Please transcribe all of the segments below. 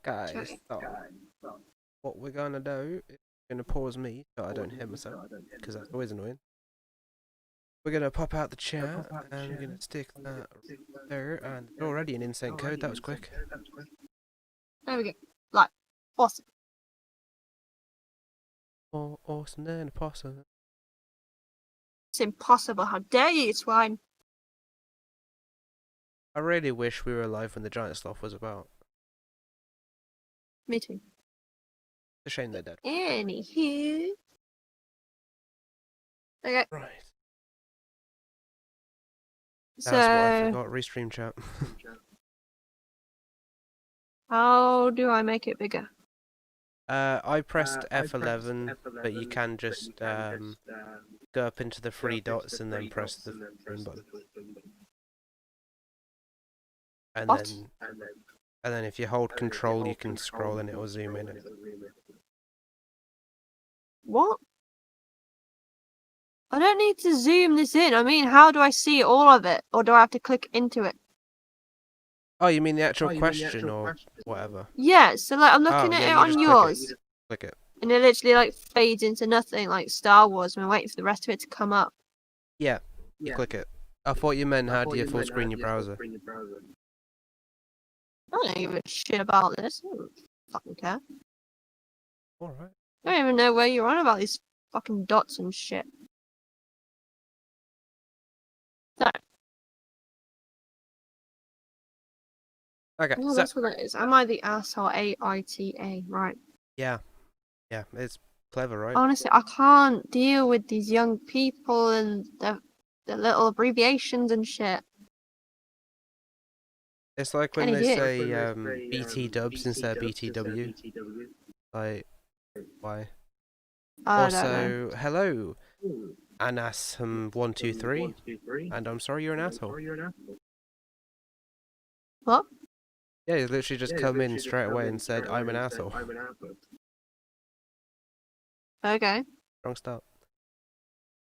Guys, so what we're gonna do is we're gonna pause me so I don't hit myself, because that's always annoying. We're gonna pop out the chat and we're gonna stick that there, and it's already an insane code. That was quick. There we go. Like, awesome. Oh, awesome then, possum. It's impossible. How dare you, swine? I really wish we were alive when the giant sloth was about. Me too. It's a shame they're dead. Anywho. Okay. Right. So, That's what I forgot. Restream chat. how do I make it bigger? I pressed F11, but you can just go up into the three dots and then press the green button. And What? then if you hold control you can scroll and it will zoom in. What? I don't need to zoom this in. I mean, how do I see all of it? Or do I have to click into it? Oh, you mean the actual question or whatever? Yeah, so like I'm looking at yeah, it you on just yours. Click it. And it literally like fades into nothing like Star Wars and I'm waiting for the rest of it to come up. Yeah, you click it. I thought you meant how do you full screen your browser? I don't give a shit about this. I don't fucking care. Alright. I don't even know where you're on about these fucking dots and shit. No. Okay, Oh, that's what that is. Am I the asshole? AITA, right. Yeah, it's clever, right? Honestly, I can't deal with these young people and the little abbreviations and shit. It's like when they say BT dubs instead of BTW. Like, why? I don't know. Also, hello, Anasum123, and I'm sorry you're an asshole. What? Yeah, he's literally just come in straight away and said, I'm an asshole. Okay. Strong start.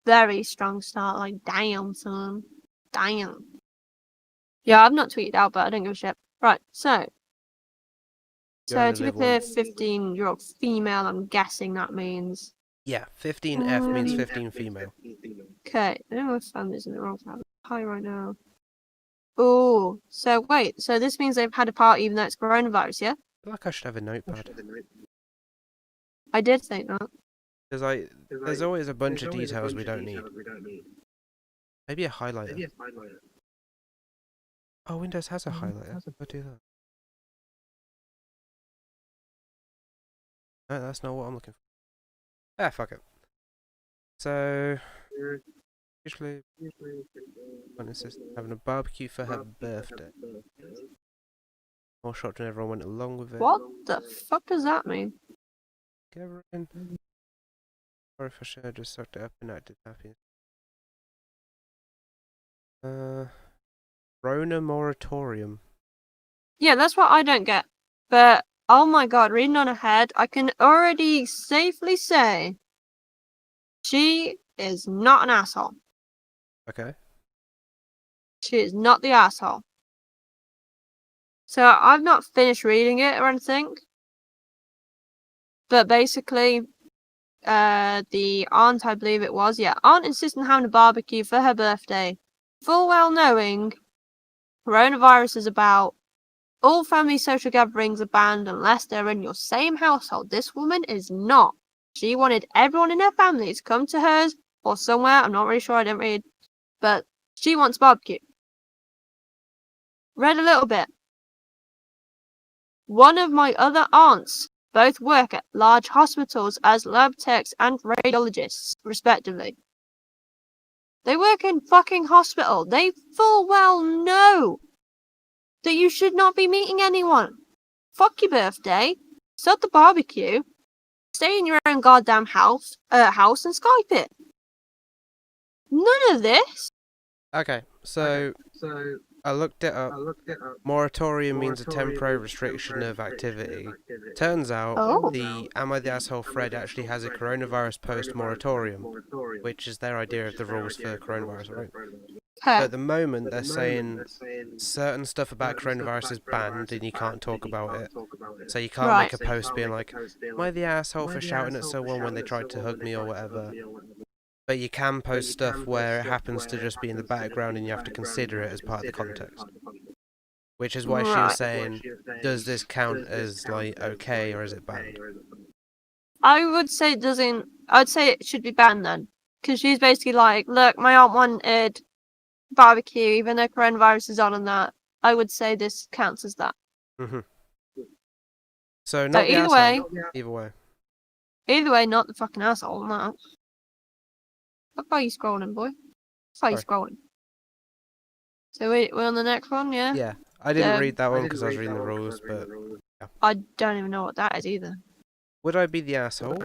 Very strong start. Like, damn, son. Damn. Yeah, I've not tweeted out, but I don't give a shit. Right, so. So, to be clear, 15-year-old female, I'm guessing that means. Yeah, 15F means 15 female. Okay, I don't know if family's in the wrong tab. Hi right now. Oh, so wait, so this means they've had a party even though it's coronavirus, yeah? I feel like I should have a notepad. I did think that. Because there's always a bunch of details we don't need. Maybe a highlighter. Oh, Windows has a highlighter. I'll do that. No, that's not what I'm looking for. Ah, fuck it. So, usually, when it's just having a barbecue for her birthday. More shocked when everyone went along with it. What the fuck does that mean? Get her in. Or if I should have just sucked it up and acted happy. Rona moratorium. Yeah, that's what I don't get. But, oh my god, reading on ahead, I can already safely say she is not an asshole. Okay. She is not the asshole. So, I've not finished reading it or anything. But basically, the aunt, I believe it was, yeah, aunt insists on having a barbecue for her birthday, full well knowing coronavirus is about. All family social gatherings are banned unless they're in your same household. This woman is not. She wanted everyone in her family to come to hers or somewhere. I'm not really sure. I didn't read. But she wants barbecue. Read a little bit. One of my other aunts both work at large hospitals as lab techs and radiologists, respectively. They work in fucking hospital. They full well know that you should not be meeting anyone. Fuck your birthday. Start the barbecue. Stay in your own goddamn house and Skype it. None of this. Okay, so I looked it up. Moratorium means a temporary restriction of activity. Turns out the Am I the Asshole thread actually has a coronavirus post moratorium, which is their idea of the rules for coronavirus, right? But at the moment, they're saying certain stuff about coronavirus is banned and you can't talk about it. So you can't make a post being like, "Am I the asshole for shouting at someone when they tried to hug me or whatever?" But you can post stuff where it happens to just be in the background and you have to consider it as part of the context. Which is why she was saying, does this count as, like, okay, or is it banned? I would say it doesn't. I'd say it should be banned then. Because she's basically like, look, my aunt wanted barbecue, even though coronavirus is on and that. I would say this counts as that. So, not the asshole. Either way. Either way, not the fucking asshole, no. What are you scrolling, boy? Why are you scrolling? So we're on the next one, yeah? Yeah. I didn't read that one because I was reading the rules, but... Yeah. I don't even know what that is either. Would I be the asshole?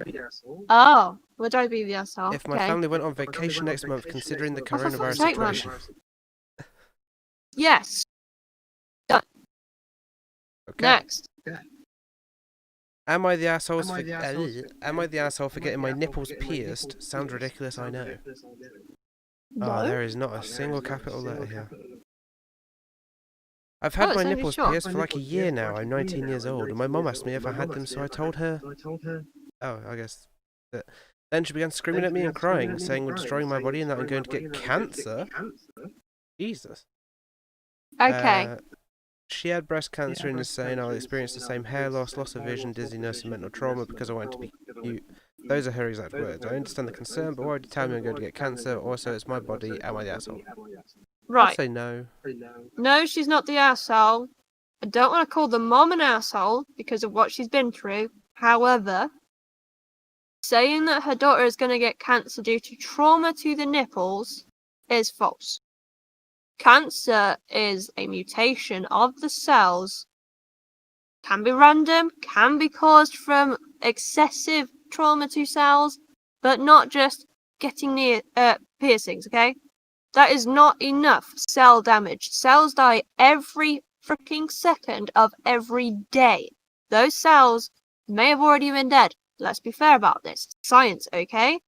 Oh, would I be the asshole? If my family went on vacation next month considering the coronavirus situation. Yes. Done. Okay. Next. Am I the asshole for getting my nipples pierced? Sounds ridiculous, I know. No. Oh, there is not a single capital letter here. I've had my nipples pierced for like a year now. I'm 19 years old, and my mum asked me if I had them, so I told her. Oh, I guess. Then she began screaming at me and crying, saying we're destroying my body and that I'm going to get cancer. Jesus. Okay. She had breast cancer and is saying I'll experience the same hair loss, loss of vision, dizziness, and mental trauma because I want to be cute. Those are her exact words. I understand the concern, but why would you tell me I'm going to get cancer? Also, it's my body. Am I the asshole? Right. I'd say no. No, she's not the asshole. I don't want to call the mom an asshole because of what she's been through. However, saying that her daughter is going to get cancer due to trauma to the nipples is false. Cancer is a mutation of the cells, can be random, can be caused from excessive trauma to cells, but not just getting near piercings, okay? That is not enough cell damage. Cells die every freaking second of every day. Those cells may have already been dead. Let's be fair about this. Science, okay?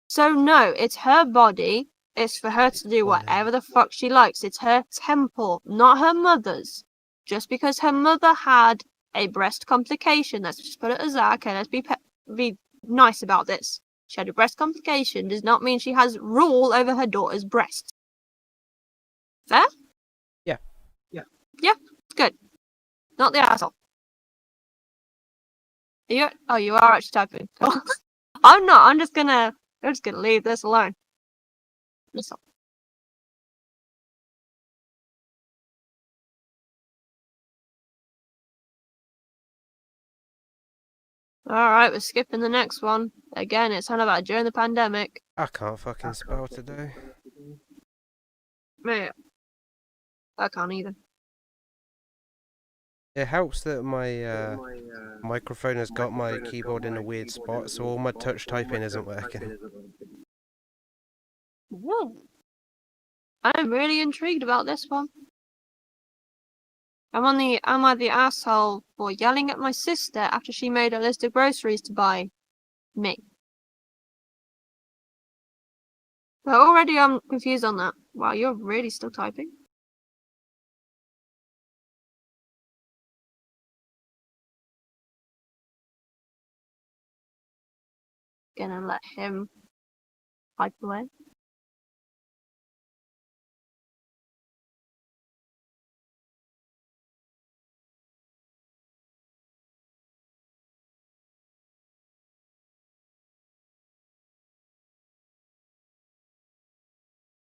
So no, it's her body. It's for her to do whatever the fuck she likes. It's her temple, not her mother's. Just because her mother had a breast complication, let's just put it as that, okay, let's be nice about this. She had a breast complication does not mean she has rule over her daughter's breast. Fair? Yeah. Yeah, good. Not the asshole. You are actually typing. I'm not, I'm just gonna leave this alone. Alright, we're skipping the next one. Again, it's kind of about during the pandemic. I can't fucking spell today. Mate, I can't either. It helps that my microphone has got my keyboard in a weird spot, so all my touch typing isn't working. Whoa. I'm really intrigued about this one. Am I the asshole for yelling at my sister after she made a list of groceries to buy? Me. But already I'm confused on that. Wow, you're really still typing. Gonna let him type away.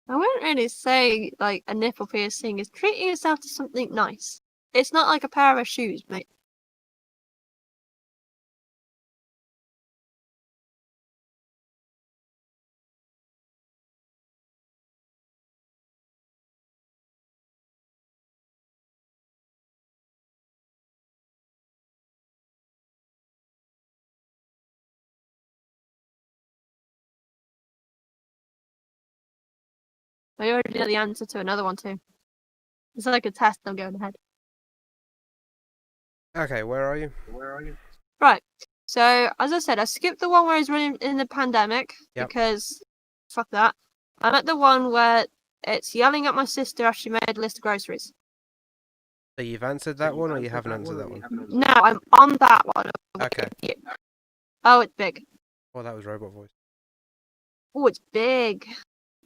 I wouldn't really say, like, a nipple piercing is treating yourself to something nice. It's not like a pair of shoes, mate. I already know the answer to another one too. It's like a test, I'm going ahead. Okay, where are you? Right. So, as I said, I skipped the one where he's running in the pandemic because fuck that. I'm at the one where it's yelling at my sister after she made a list of groceries. So you've answered that one, or you haven't answered that one? No, I'm on that one. Okay. Oh, it's big. Oh, that was robot voice. Oh, it's big.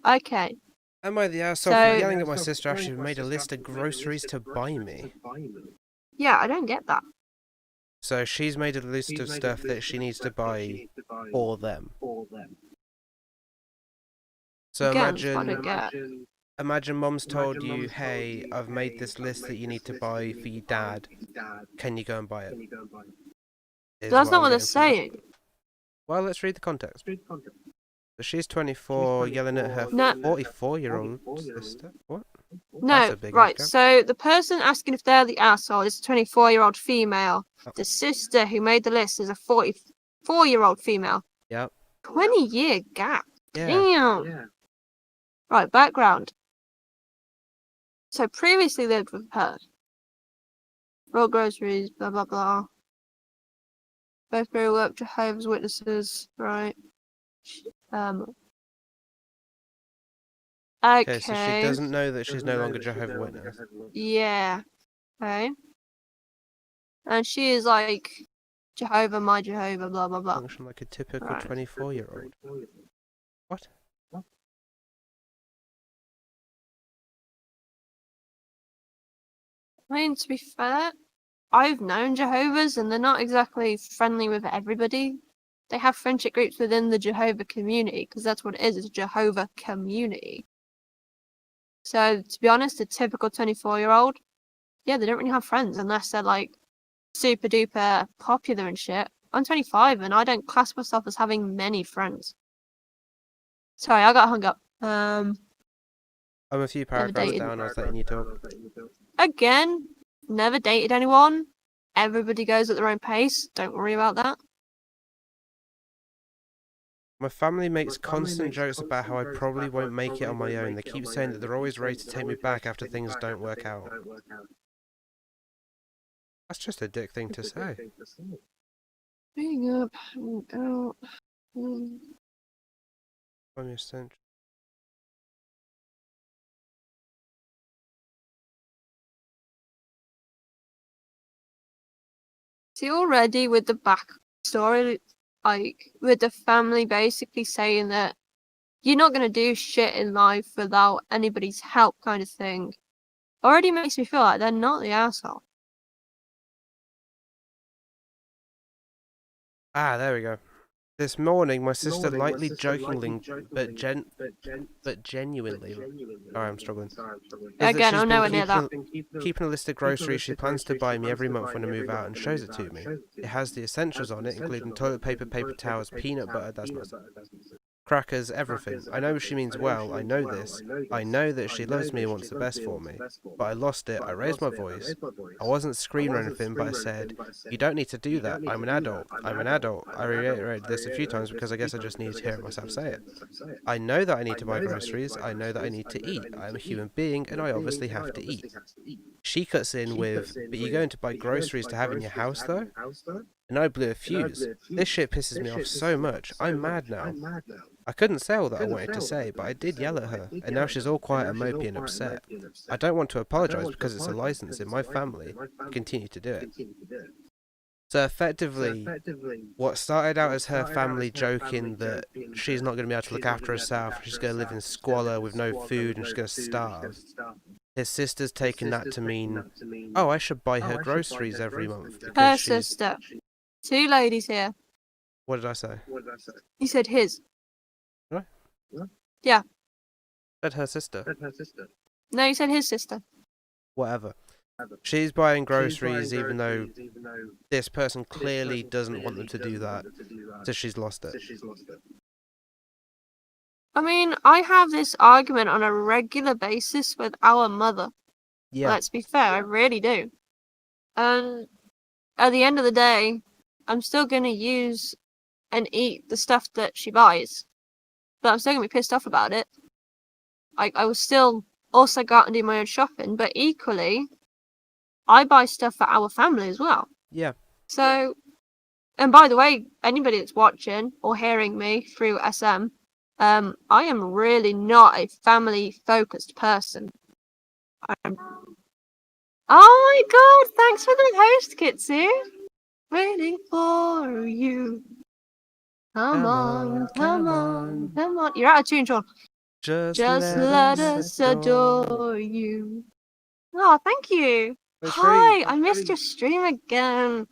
Okay. Am I the asshole for yelling at my sister after she made a list of groceries to buy me? Yeah, I don't get that. So she's made a list of stuff that she needs to buy for them. So imagine Mom's told you, hey, I've made this list that you need to buy for your dad. Can you go and buy it? That's not what they're saying. Well, let's read the context. So she's 24, yelling at her 44-year-old sister. What? No, right. So the person asking if they're the asshole is a 24-year-old female. Oh. The sister who made the list is a 44-year-old female. Yep. 20-year gap. Yeah. Damn. Yeah. Right, background. So previously lived with her. Raw groceries, blah, blah, blah. Both grew up Jehovah's Witnesses, right? Okay. So she doesn't know that she's no longer Jehovah's Witness. Yeah. Okay. And she is like, Jehovah, my Jehovah, blah, blah, blah. Function like a typical 24-year-old. What? I mean, to be fair, I've known Jehovah's and they're not exactly friendly with everybody. They have friendship groups within the Jehovah community, because that's what it is, it's a Jehovah community. So, to be honest, a typical 24-year-old, yeah, they don't really have friends unless they're like super duper popular and shit. I'm 25 and I don't class myself as having many friends. Sorry, I got hung up. I'm a few paragraphs down, I was letting you talk. Again, never dated anyone. Everybody goes at their own pace. Don't worry about that. My family makes constant jokes about how I probably won't make it on my own. They keep saying that they're always ready to take me back after things don't work out. That's just a dick thing to say. Being up and out. See, already with the backstory, like with the family basically saying that you're not gonna do shit in life without anybody's help, kind of thing, already makes me feel like they're not the asshole. Ah, there we go. This morning, my sister lightly jokingly, but genuinely, sorry, I'm struggling. Again, I'm nowhere near that. Keeping a list of groceries she plans to buy me every month when I move out and shows it to me. It has the essentials on it, including toilet paper, paper towels, peanut butter, that's not crackers, everything. I know she means well, I know this. I know that she loves me and wants the best for me. But I lost it, I raised my voice. I wasn't screaming or anything, but I said, you don't need to do that, I'm an adult. I'm an adult. I reiterated this a few times because I guess I just needed to hear it myself say it. I know that I need to buy groceries, I know that I need to eat. I am a human being and I obviously have to eat. She cuts in with, but you're going to buy groceries to have in your house though? And I blew a fuse. This shit pisses me off so much. I'm mad now. I couldn't say all that I wanted to say, but I did yell at her, and now she's all quiet and mopey and upset. I don't want to apologise because it's a licence in my family to continue to do it. So effectively, what started out as her family joking that she's not going to be able to look after herself, she's going to live in squalor with no food and she's going to starve, his sister's taken that to mean, oh, I should buy her groceries every month. Her sister. Two ladies here. What did I say? You said his. What? Yeah. I said her sister. No, you said his sister. Whatever. She's buying groceries even though this person clearly doesn't want them to do that, so she's lost it. I mean, I have this argument on a regular basis with our mother. Yeah. Let's be fair, I really do. And at the end of the day, I'm still going to use and eat the stuff that she buys. But I'm still going to be pissed off about it. I will still also go out and do my own shopping, but equally, I buy stuff for our family as well. Yeah. So, and by the way, anybody that's watching or hearing me through SM, I am really not a family-focused person. Oh my god, thanks for the host, Kitsu. Waiting for you. Come on, come on, come on. You're out of tune, Sean. Just let us adore you. Oh, thank you. Hi, I missed your stream again.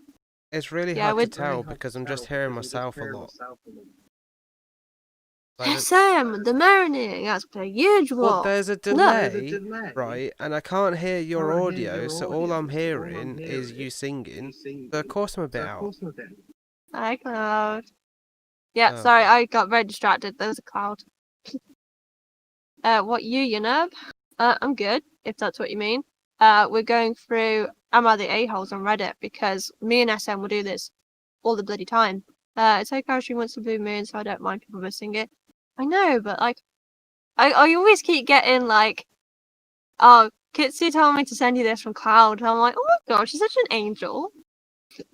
It's really hard to tell because I'm just hearing myself a lot. Sam, the marinating as per usual. Well, there's a delay, right? And I can't hear your audio, so all I'm hearing is you singing. So of course I'm a bit out. Hi, Cloud. Yeah, sorry, I got very distracted. There was a cloud. What you nub? I'm good, if that's what you mean. We're going through Am I the A-holes on Reddit because me and SM will do this all the bloody time. It's like how she wants the blue moon, so I don't mind people missing it. I know, but like, I always keep getting like, oh, Kitsu told me to send you this from Cloud. And I'm like, oh my gosh, she's such an angel.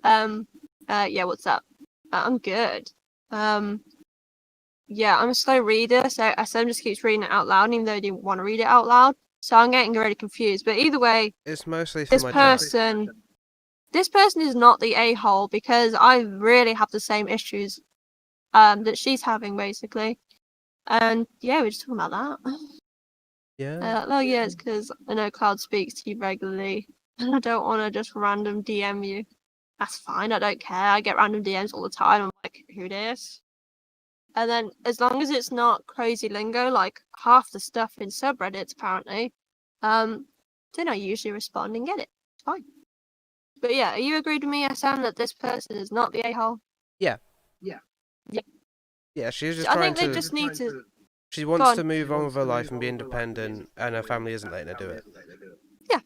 Yeah, what's up? I'm good. Yeah, I'm a slow reader, so SM just keeps reading it out loud, even though I didn't want to read it out loud. So I'm getting really confused. But either way, it's mostly for my chat. This person is not the a-hole because I really have the same issues that she's having, basically. And yeah, we're just talking about that. Yeah. Oh yeah, it's because I know Cloud speaks to you regularly, and I don't want to just random DM you. That's fine, I don't care. I get random DMs all the time. I'm like, who this? And then as long as it's not crazy lingo, like half the stuff in subreddits apparently, then I usually respond and get it. It's fine. But yeah, are you agreed with me, SM, that this person is not the a-hole? Yeah. Yeah, she's just trying to... I think they just need to... She wants to move on with her life and be independent, and her family isn't letting her do it. Yeah,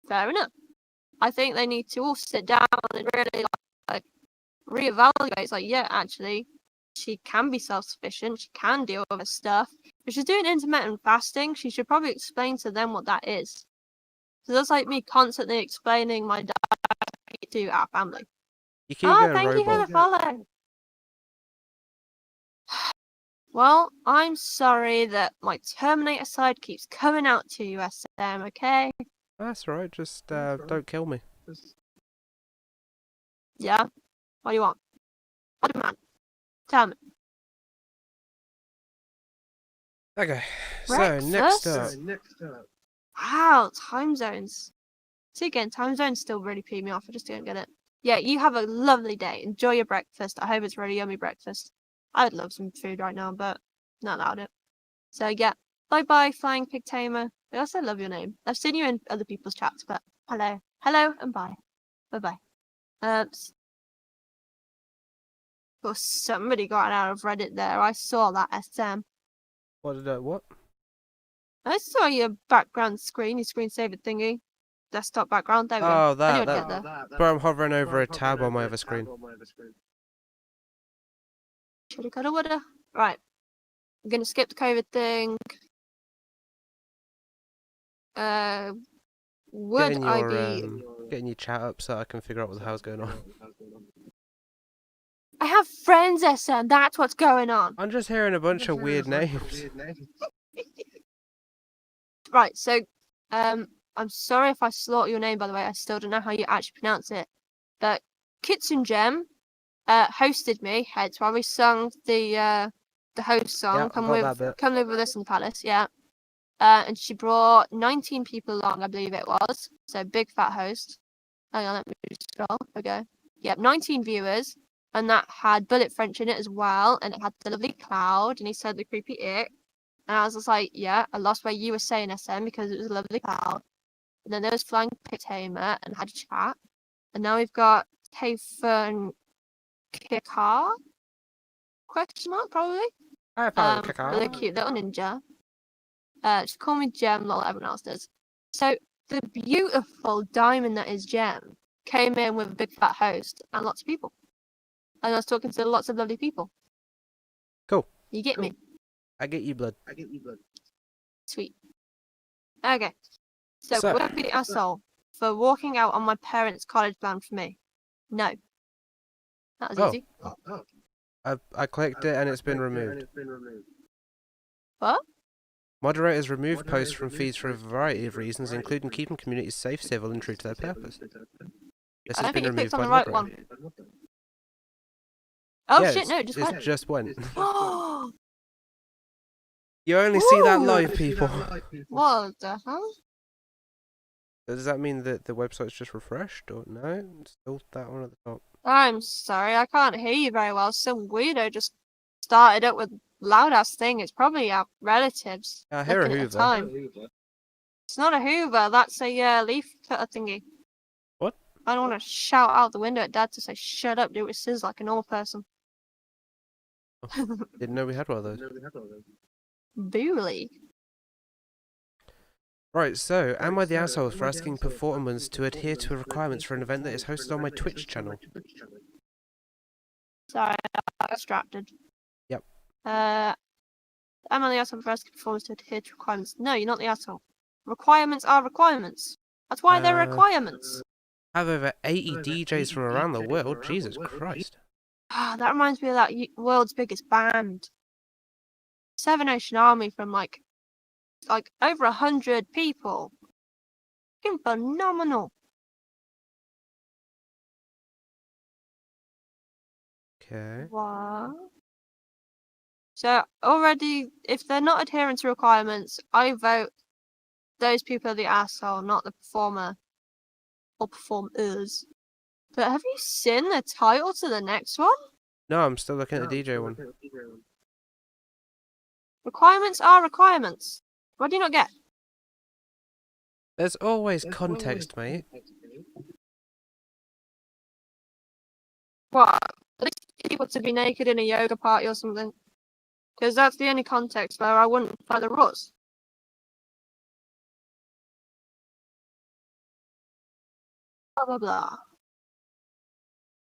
fair enough. I think they need to all sit down and really like reevaluate. It's like, yeah, actually, she can be self-sufficient. She can deal with her stuff. If she's doing intermittent fasting, she should probably explain to them what that is. So that's like me constantly explaining my diet to our family. You keep going thank robot. you for the follow. Well, I'm sorry that my Terminator side keeps coming out to you, SM, okay? That's right, just don't kill me. Yeah? What do you want? What demand? Tell me. Okay, Breakfast? so next up. Wow, time zones. See again, time zones still really pee me off. I just don't get it. Yeah, you have a lovely day. Enjoy your breakfast. I hope it's really yummy breakfast. I would love some food right now, but not allowed it. So yeah, bye bye, Flying Pig Tamer. I also love your name. I've seen you in other people's chats, but hello, and bye, bye. Well, somebody got out of Reddit there. I saw that, SM. What? I saw your background screen, your screensaver thingy. Desktop background, there we go. Oh, that. Where I'm hovering over a tab on my other screen. Shoulda, coulda, woulda. Right. I'm gonna skip the COVID thing. Would I be... Getting your chat up so I can figure out what the hell's going on. I have friends, SM. That's what's going on. I'm just hearing a bunch of weird names. Right, so, I'm sorry if I slaughter your name, by the way. I still don't know how you actually pronounce it. But Kitsune Gem hosted me, hence why we sung the host song. Yeah, Come live with us in the palace, yeah. And she brought 19 people along, I believe it was. So big fat host. Hang on, let me scroll. Okay. Yep, 19 viewers. And that had Bullet French in it as well. And it had the lovely Cloud. And he said the creepy ick. And I was just like, yeah, I lost where you were saying, SM, because it was a lovely Cloud. And then there was Flying Pig Tamer and had a chat. And now we've got Tayfun Kikar? Question mark, probably? Really cute little ninja. Just call me Gem, lol, everyone else does. So, the beautiful diamond that is Gem came in with a big fat host and lots of people. And I was talking to lots of lovely people. Cool. You get me? I get you, blood. Sweet. Okay. So would I be an asshole for walking out on my parents' college plan for me? No. That was easy. I clicked it and it's been removed. What? Moderators remove posts from feeds for a variety of reasons, including keeping communities safe, civil, and true to their purpose. This I has don't been think you removed clicked on by the the right moderator. one. Oh Yeah, shit, no, it just it went. just went. Oh, You only see that Ooh. live, people. What the hell? Does that mean that the website's just refreshed, or no? It's still that one at the top. I'm sorry, I can't hear you very well. Some weirdo just started up with loud ass thing. It's probably our relatives I hear a looking at the Hoover. time. It's not a Hoover, that's a leaf cutter thingy. What? I don't want to shout out the window at Dad to say shut up, do it with scissors like a normal person. Didn't know we had one of those. Booley. Right, so, am I the asshole for asking performers to adhere to requirements for an event that is hosted on my Twitch channel? Sorry, I got distracted. Yep. Am I the asshole for asking performers to adhere to requirements? No, you're not the asshole. Requirements are requirements. That's why they're requirements. Have over 80 DJs from around the world, Jesus Christ. Ah, that reminds me of that world's biggest band. Seven Nation Army from like over 100 people. Fucking phenomenal. Okay. What? So already, if they're not adhering to requirements, I vote those people are the asshole, not the performer or performers. But have you seen the title to the next one? No, I'm still looking at the DJ one. Requirements are requirements. What do you not get? There's always context, mate. What? At least people to be naked in a yoga party or something. Because that's the only context where I wouldn't follow the rules. Blah blah blah.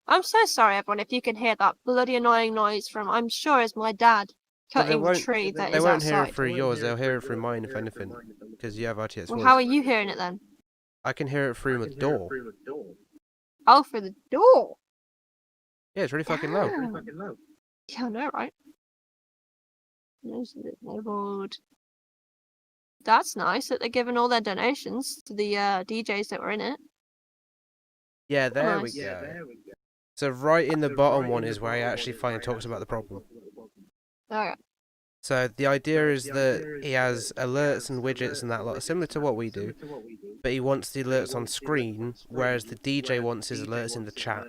I'm so sorry, everyone, if you can hear that bloody annoying noise from, I'm sure it's my dad cutting the tree that They is won't hear it outside. through yours, they'll hear it through mine, if anything. Because you have RTX Well, voice. how are you hearing it then? I can hear it through my door. Oh, through the door. Yeah, it's really fucking loud. Yeah, I know, right? Enabled. That's nice that they're giving all their donations to the DJs that were in it. Yeah, there we Nice. go. So right in the bottom one is where he actually finally talks about the problem. Okay. So the idea is that he has alerts and widgets and that lot, similar to what we do, but he wants the alerts on screen, whereas the DJ wants his alerts in the chat.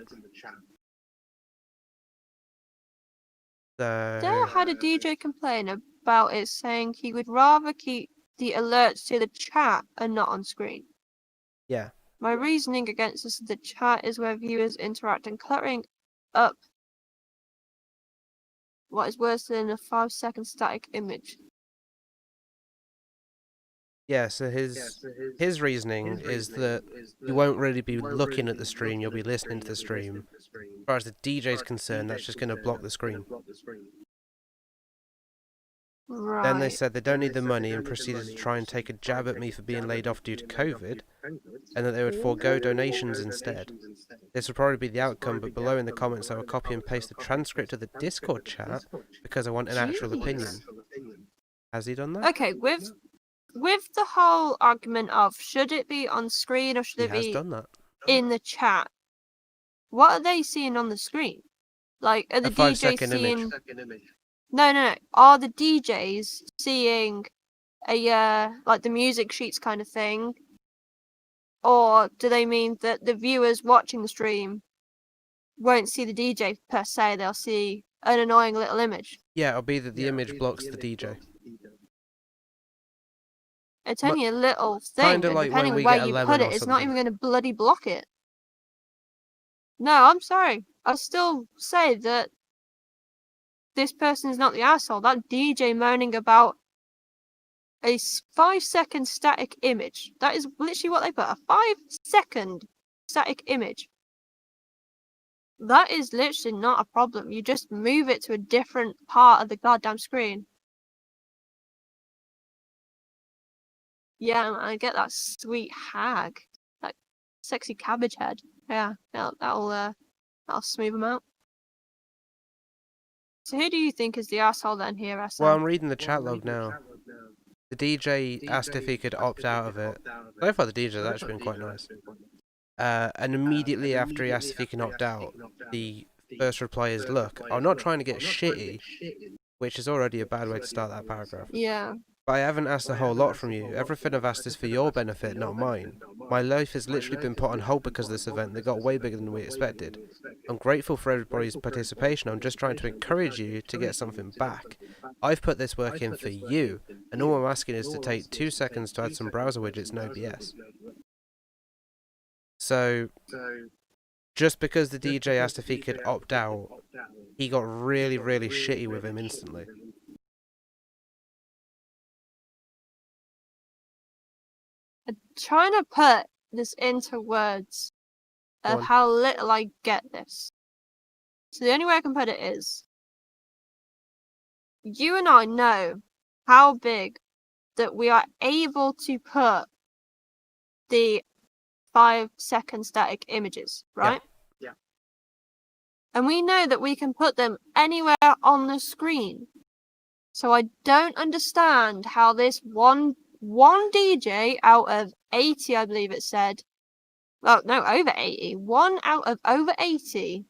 I So had a DJ complain about it, saying he would rather keep the alerts to the chat and not on screen. yeah, My reasoning against this is the chat is where viewers interact and cluttering up what is worse than a 5-second static image. yeah. So his reasoning is that you won't really be looking at the stream; you'll be listening to the stream. As far as the DJ's concerned, that's just going to block the screen. Right. Then they said they don't need the money and proceeded to try and take a jab at me for being laid off due to COVID, and that they would forego donations instead. This would probably be the outcome, but below in the comments I will copy and paste the transcript of the Discord chat because I want an actual opinion. Has he done that? Okay, with the whole argument of should it be on screen or should He it has be done that. in the chat, what are they seeing on the screen? Like, are the A DJs 5-second seeing? image. No. Are the DJs seeing a like the music sheets kind of thing, or do they mean that the viewers watching the stream won't see the DJ per se? They'll see an annoying little image. Yeah, it'll be that the image blocks the DJ. It's only a little thing, Kinda and like depending when we on where get a you lemon put it, or it's not something. even going to bloody block it. No, I'm sorry. I still say that this person is not the asshole. That DJ moaning about a 5-second static image. That is literally what they put. A 5-second static image. That is literally not a problem. You just move it to a different part of the goddamn screen. Yeah, I get that sweet hag. That sexy cabbage head. Yeah, that'll smooth them out. So who do you think is the asshole then here, SM? Well, I'm reading the chat log now. The DJ asked if he could opt out of it. So far, the DJ's actually been quite nice. And immediately after he asked if he can opt out, the first reply is, "Look, I'm not trying to get shitty," which is already a bad way to start that paragraph. Yeah. But I haven't asked a whole lot from you. Everything I've asked is for your benefit, not mine. My life has literally been put on hold because of this event that got way bigger than we expected. I'm grateful for everybody's participation. I'm just trying to encourage you to get something back. I've put this work in for you, and all I'm asking is to take 2 seconds to add some browser widgets, no BS. So, just because the DJ asked if he could opt out, he got really, really shitty with him instantly. I'm trying to put this into words of how little I get this. So the only way I can put it is, you and I know how big that we are able to put the 5-second static images, right? Yeah. And we know that we can put them anywhere on the screen. So I don't understand how this one DJ out of 80, I believe it said, well, no, over 80, 1 out of over 80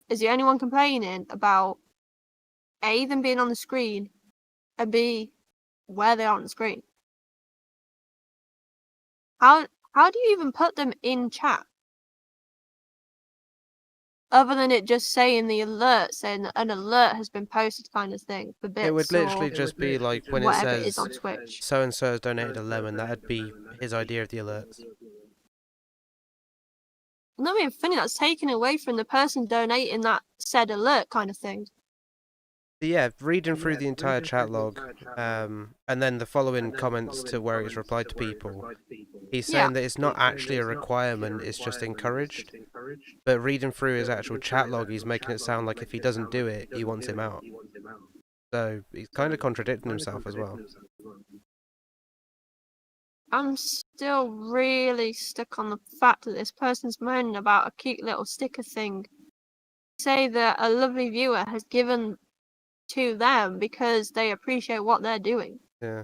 is the only one complaining about A, them being on the screen, and B, where they are on the screen. How do you even put them in chat? Other than it just saying the alert, saying that an alert has been posted kind of thing for bits. It would literally just be like when it says it is on Twitch. so-and-so has donated a lemon, that'd be his idea of the alerts. Not being funny, that's taken away from the person donating that said alert kind of thing. Yeah, reading through the entire chat log, and then the following comments to where he's replied to people, he's saying that it's not actually a requirement, it's just encouraged. But reading through his actual chat log, he's making it sound like if he doesn't do it, he wants him out. So he's kind of contradicting himself as well. I'm still really stuck on the fact that this person's moaning about a cute little sticker thing. Say that a lovely viewer has given to them because they appreciate what they're doing. Yeah.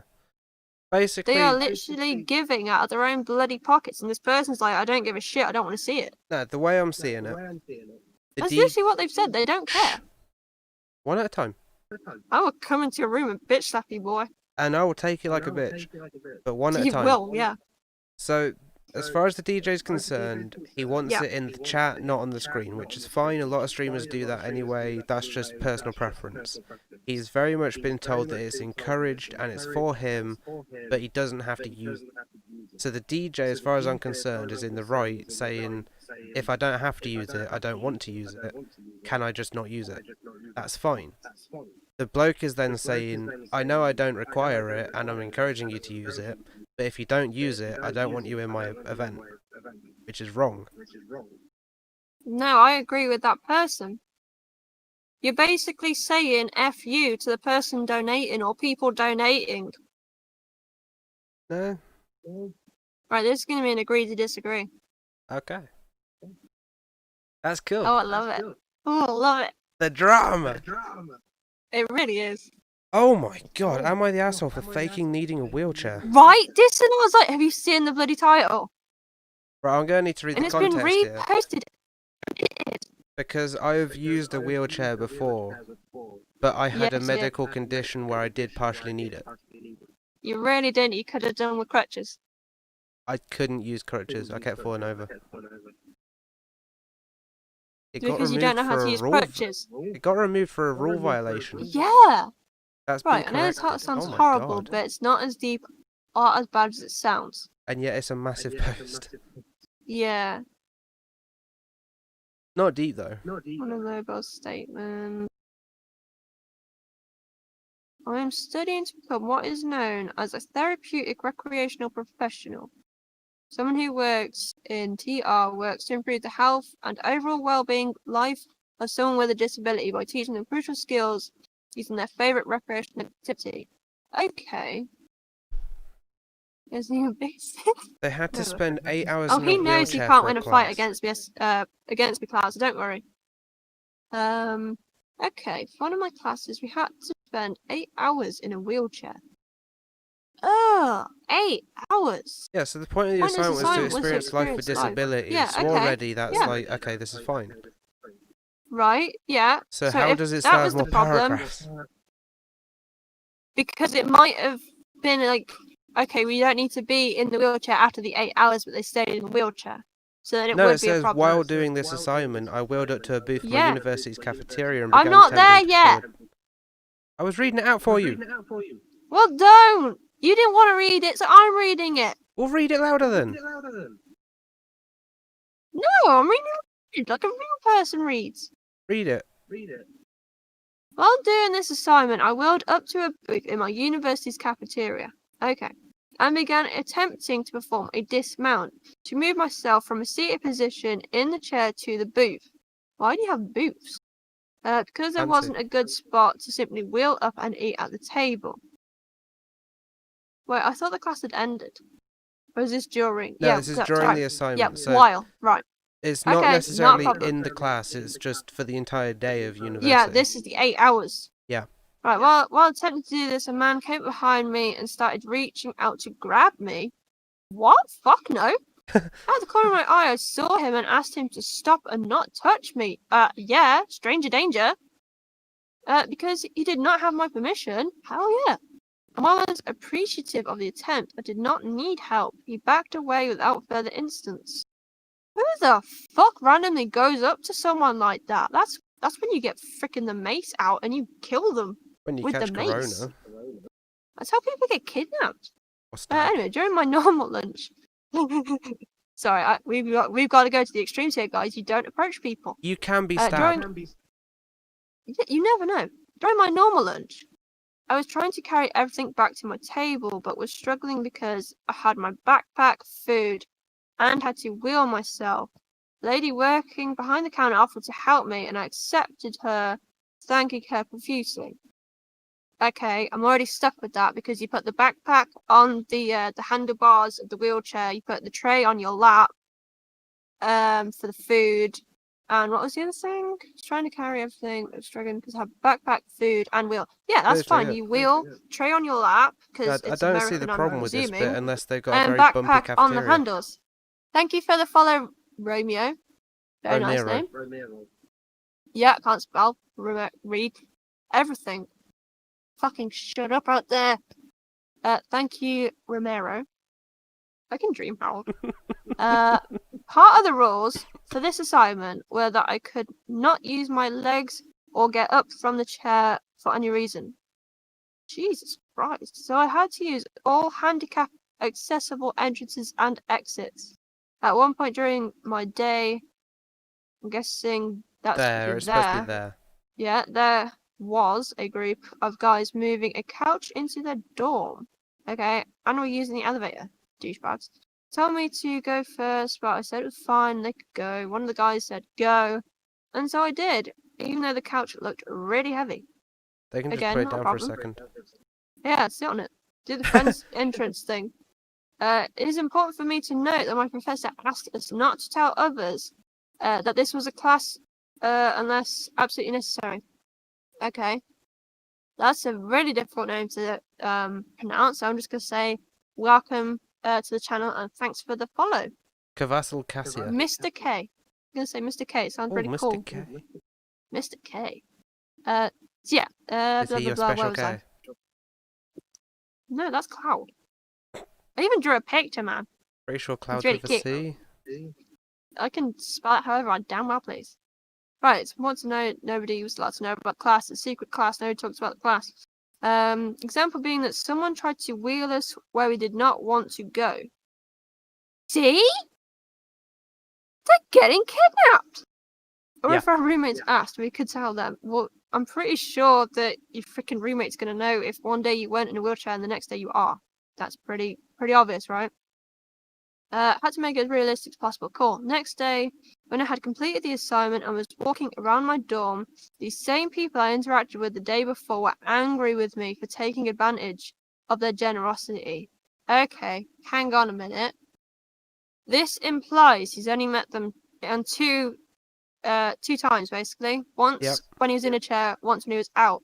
Basically, they are literally giving out of their own bloody pockets, and this person's like, I don't give a shit, I don't want to see it. No, the way I'm seeing it, that's literally what they've said. They don't care. One at a time. I will come into your room and bitch slap you, boy. And I will take it like a bitch, but one at a time. You will, yeah. So, as far as the DJ's concerned, he wants it in the chat, not on the screen, which is fine. A lot of streamers do that anyway. That's just personal preference. He's very much been told that it's encouraged and it's for him, but he doesn't have to use it. So the DJ, as far as I'm concerned, is in the right, saying, if I don't have to use it, I don't want to use it, can I just not use it? That's fine. The bloke is then saying, I know I don't require it, and I'm encouraging you to use it, but if you don't use it, I don't want you in my event, which is wrong. No, I agree with that person. You're basically saying F you to the person donating or people donating. No. Right, this is going to be an agree to disagree. Okay. That's cool. Oh, I love it. Oh, I love it. The drama! It really is. Oh my god, am I the asshole for faking needing a wheelchair? Right? This is what I was like, have you seen the bloody title? Right, I'm going to need to read the context here. And it's been reposted. Because I've used a wheelchair before, but I had a medical condition where I did partially need it. You really didn't, you could have done with crutches. I couldn't use crutches, I kept falling over. Because you don't know how to use crutches. It got removed for a rule violation. Yeah! That's right, I know this sounds horrible, but it's not as deep or as bad as it sounds. And yet it's a massive post. Yeah. Not deep though. One of Lobo's statements. I am studying to become what is known as a therapeutic recreational professional. Someone who works in TR works to improve the health and overall well-being life of someone with a disability by teaching them crucial skills using their favourite recreational activity. Okay. Isn't he basic? They had to spend 8 hours in a wheelchair. Oh, he knows he can't win a fight against me, so don't worry. Okay, for one of my classes, we had to spend 8 hours in a wheelchair. Ugh, 8 hours. Yeah, so the point of the Point of this assignment was to assignment was to experience life with experience life. disability. Yeah, So okay. already that's Yeah. like, okay, this is fine. Right, yeah. So how if does it that still was have more the problem, paragraphs? because it might have been like, okay, we don't need to be in the wheelchair after the 8 hours, but they stayed in the wheelchair. So then it No, it would be a says, problem. while doing this assignment, I wheeled up to a booth in my Yeah. university's cafeteria and I'm began not there attempting to yet. I was reading it out for you. Well, don't. You didn't want to read it, so I'm reading it. Well, read it louder then. No, I'm reading it like a real person reads. Read it. While doing this assignment, I wheeled up to a booth in my university's cafeteria. Okay. And began attempting to perform a dismount to move myself from a seated position in the chair to the booth. Why do you have booths? Because there Fancy. wasn't a good spot to simply wheel up and eat at the table. Wait, I thought the class had ended. Or is this during? No, yeah, this is that's during right. the Yeah, assignment. So while. Right. it's not Okay, necessarily not a problem. in the class. It's just for the entire day of university. Yeah, this is the 8 hours. Yeah. Right, while attempting to do this, a man came behind me and started reaching out to grab me. What? Fuck no. Out the corner of my eye, I saw him and asked him to stop and not touch me. Yeah, stranger danger. Because he did not have my permission. Hell yeah. And while I was appreciative of the attempt, I did not need help. He backed away without further instance. Who the fuck randomly goes up to someone like that? That's when you get frickin' the mace out and you kill them When you with catch the mace. corona. That's how people get kidnapped. Or stabbed. Anyway, during my normal lunch. Sorry, we've got to go to the extremes here, guys. You don't approach people. You can be stabbed. You never know. During my normal lunch, I was trying to carry everything back to my table, but was struggling because I had my backpack, food, and had to wheel myself. The lady working behind the counter offered to help me, and I accepted her, thanking her profusely. Okay, I'm already stuck with that because you put the backpack on the handlebars of the wheelchair, you put the tray on your lap, for the food, and what was the other thing? Just trying to carry everything, but struggling because I have backpack, food, and wheel. Yeah, that's Literally, fine. yeah. You wheel, tray on your lap because I it's don't American. see the I'm problem with this bit presuming, unless they've got a and very bumpy backpack on the cafeteria. handles. Thank you for the follow, Romeo. Very nice name. Yeah, can't spell. Read everything. Fucking shut up out there. Thank you, Romero. I can dream, Harold. Part of the rules for this assignment were that I could not use my legs or get up from the chair for any reason. Jesus Christ. So I had to use all handicap accessible entrances and exits. At one point during my day, I'm guessing that's There, it's supposed to be there. Yeah, there was a group of guys moving a couch into their dorm. Okay, and we're using the elevator. Douchebags. Told me to go first, but I said it was fine, they could go. One of the guys said go, and so I did, even though the couch looked really heavy. They can just Again, put it not a down for a problem. second. Yeah, sit on it. Do the friend's entrance thing. It is important for me to note that my professor asked us not to tell others that this was a class unless absolutely necessary. Okay. That's a really difficult name to pronounce, so I'm just going to say welcome to the channel and thanks for the follow. Cavassal Cassia. Mr. K. I'm going to say Mr. K. It sounds pretty Mr. cool. K. Mr. K. So yeah. Is he your special K? No, that's Cloud. I even drew a picture, man. Racial clouds really with a C. I can spell it however I damn well please. Right, it's important to know nobody was allowed to know about class. It's a secret class, nobody talks about the class. Example being that someone tried to wheel us where we did not want to go. See? They're getting kidnapped! Or if our roommates asked, we could tell them. Well, I'm pretty sure that your freaking roommate's gonna know if one day you weren't in a wheelchair and the next day you are. That's pretty obvious, right? Had to make it as realistic as possible. Cool. Next day, when I had completed the assignment and was walking around my dorm, these same people I interacted with the day before were angry with me for taking advantage of their generosity. Okay, hang on a minute. This implies he's only met them on 2 2 times basically. Once Yep. when he was in a chair, once when he was out.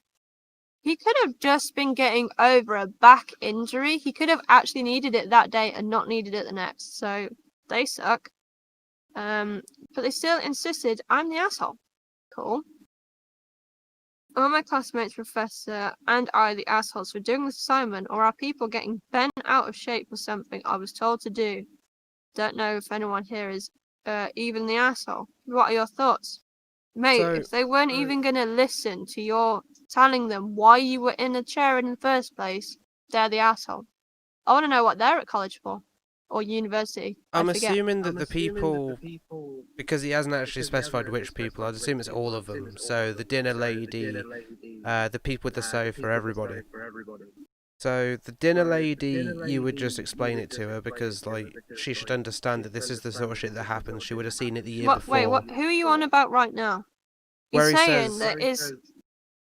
He could have just been getting over a back injury. He could have actually needed it that day and not needed it the next. So they suck. But they still insisted I'm the asshole. Cool. Are my classmates, professor, and I the assholes for doing this assignment, or are people getting bent out of shape for something I was told to do? Don't know if anyone here is even the asshole. What are your thoughts? Mate, So, if they weren't even going to listen to your telling them why you were in a chair in the first place, they're the asshole. I want to know what they're at college for. Or university. I'm I forget. assuming that the people, because he hasn't actually specified which people, I'd assume it's all of them. So the dinner lady, the people with the sofa, everybody. So the dinner lady, you would just explain it to her because, like, she should understand that this is the sort of shit that happens. She would have seen it the year before. Wait, what? Who are you on about right now? Where He's he saying says, that is.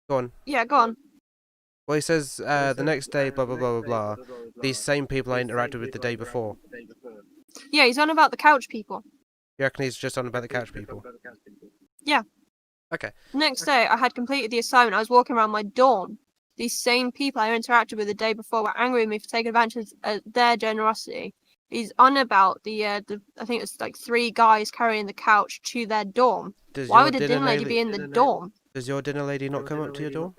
go on. Yeah, go on. Well, he says the next day, blah blah blah blah blah. These same people I interacted with the day before. Yeah, he's on about the couch people. You reckon he's just on about the couch people? Yeah. Okay. Next day, I had completed the assignment. I was walking around my dorm. These same people I interacted with the day before were angry with me for taking advantage of their generosity. He's on about the I think it's like 3 guys carrying the couch to their dorm. Why would the dinner lady be in the dorm? Does your dinner lady not come up to your door?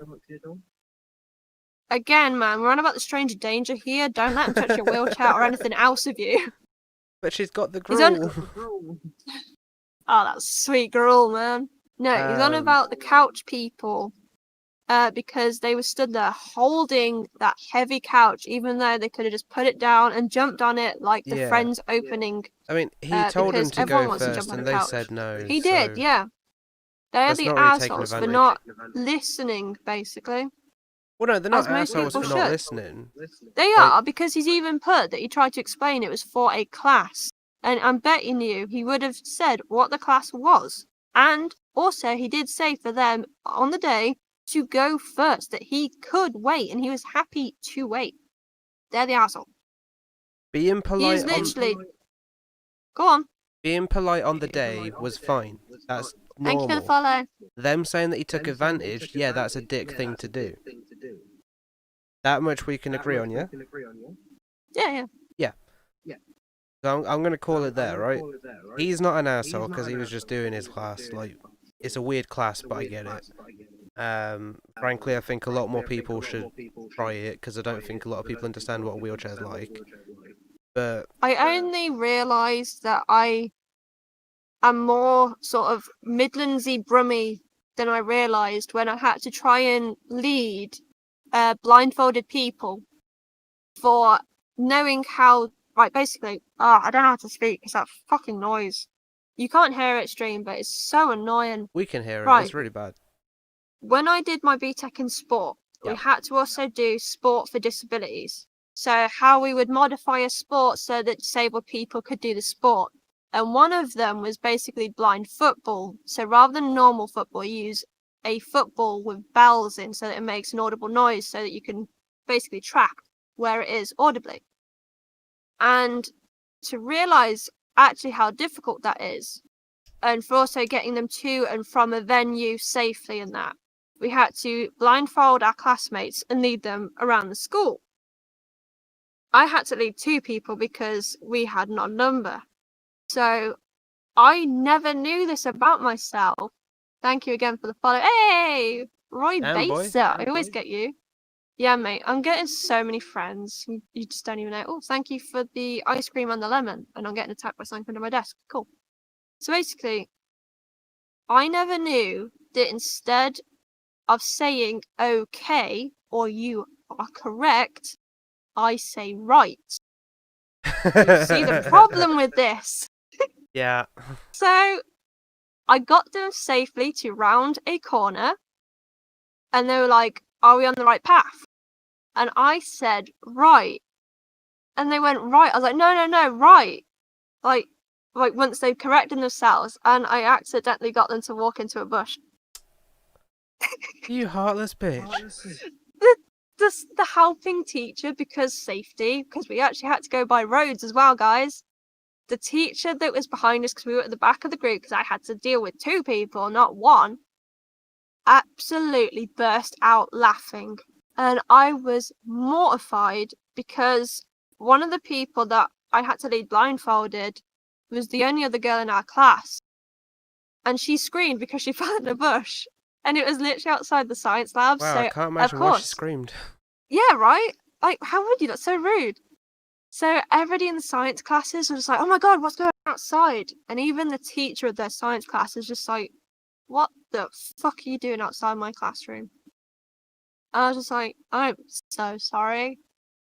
Again, man, we're on about the stranger danger here. Don't let him touch your wheelchair or anything else of you. But she's got the He's on... gruel. Oh, that's sweet gruel, man. No, he's on about the couch people. Because they were stood there holding that heavy couch, even though they could have just put it down and jumped on it like the Friends opening. I mean, he told them to go first, and they said no. He did, yeah. They're the assholes for not listening, basically. Well, no, they're not assholes for not listening. They are, because he's even put that he tried to explain it was for a class. And I'm betting you he would have said what the class was. And also, he did say for them on the day to go first, that he could wait, and he was happy to wait. They're the asshole. Being polite. He's literally. Go on. Being polite on the day was fine. That's normal. Thank you for the follow. Them saying that he took advantage, yeah, that's a dick thing to do. That much we can agree on, yeah? Yeah. So I'm going to call it there, right? He's not an asshole because he was just doing his class. Like, it's a weird class, but I get it. Frankly, I think a lot more people should try it because I don't think a lot of people understand what a wheelchair's like. But I only realised that I am more sort of Midlandsy Brummy than I realised when I had to try and lead blindfolded people for knowing how. Right, basically, I don't know how to speak. It's that fucking noise. You can't hear it, stream, but it's so annoying. We can hear it. Right. It's really bad. When I did my BTEC in sport, we had to also do sport for disabilities. So how we would modify a sport so that disabled people could do the sport. And one of them was basically blind football. So rather than normal football, you use a football with bells in so that it makes an audible noise so that you can basically track where it is audibly. And to realise actually how difficult that is, and for also getting them to and from a venue safely and that, we had to blindfold our classmates and lead them around the school. I had to lead 2 people because we had an odd number. So I never knew this about myself. Thank you again for the follow. Hey! Roy Bates, I always get you. Yeah, mate, I'm getting so many friends. You just don't even know. Oh, thank you for the ice cream and the lemon. And I'm getting attacked by something under my desk. Cool. So basically, I never knew that instead of saying okay or you are correct, I say right. You see the problem with this? Yeah. So I got them safely to round a corner, and they were like, are we on the right path? And I said, right. And they went, right. I was like, no, right. Like once they corrected themselves, and I accidentally got them to walk into a bush. You heartless bitch. The helping teacher, because safety, because we actually had to go by roads as well, guys. the teacher that was behind us, because we were at the back of the group, because I had to deal with 2 people, not 1, absolutely burst out laughing. And I was mortified because one of the people that I had to lead blindfolded was the only other girl in our class. And she screamed because she fell in a bush. And it was literally outside the science lab. Wow, I So, can't of imagine why she course. screamed. Yeah, right? Like, how would you? That's so rude. So everybody in the science classes was just like, oh my god, what's going on outside? And even the teacher of their science class is just like, what the fuck are you doing outside my classroom? And I was just like, I'm so sorry.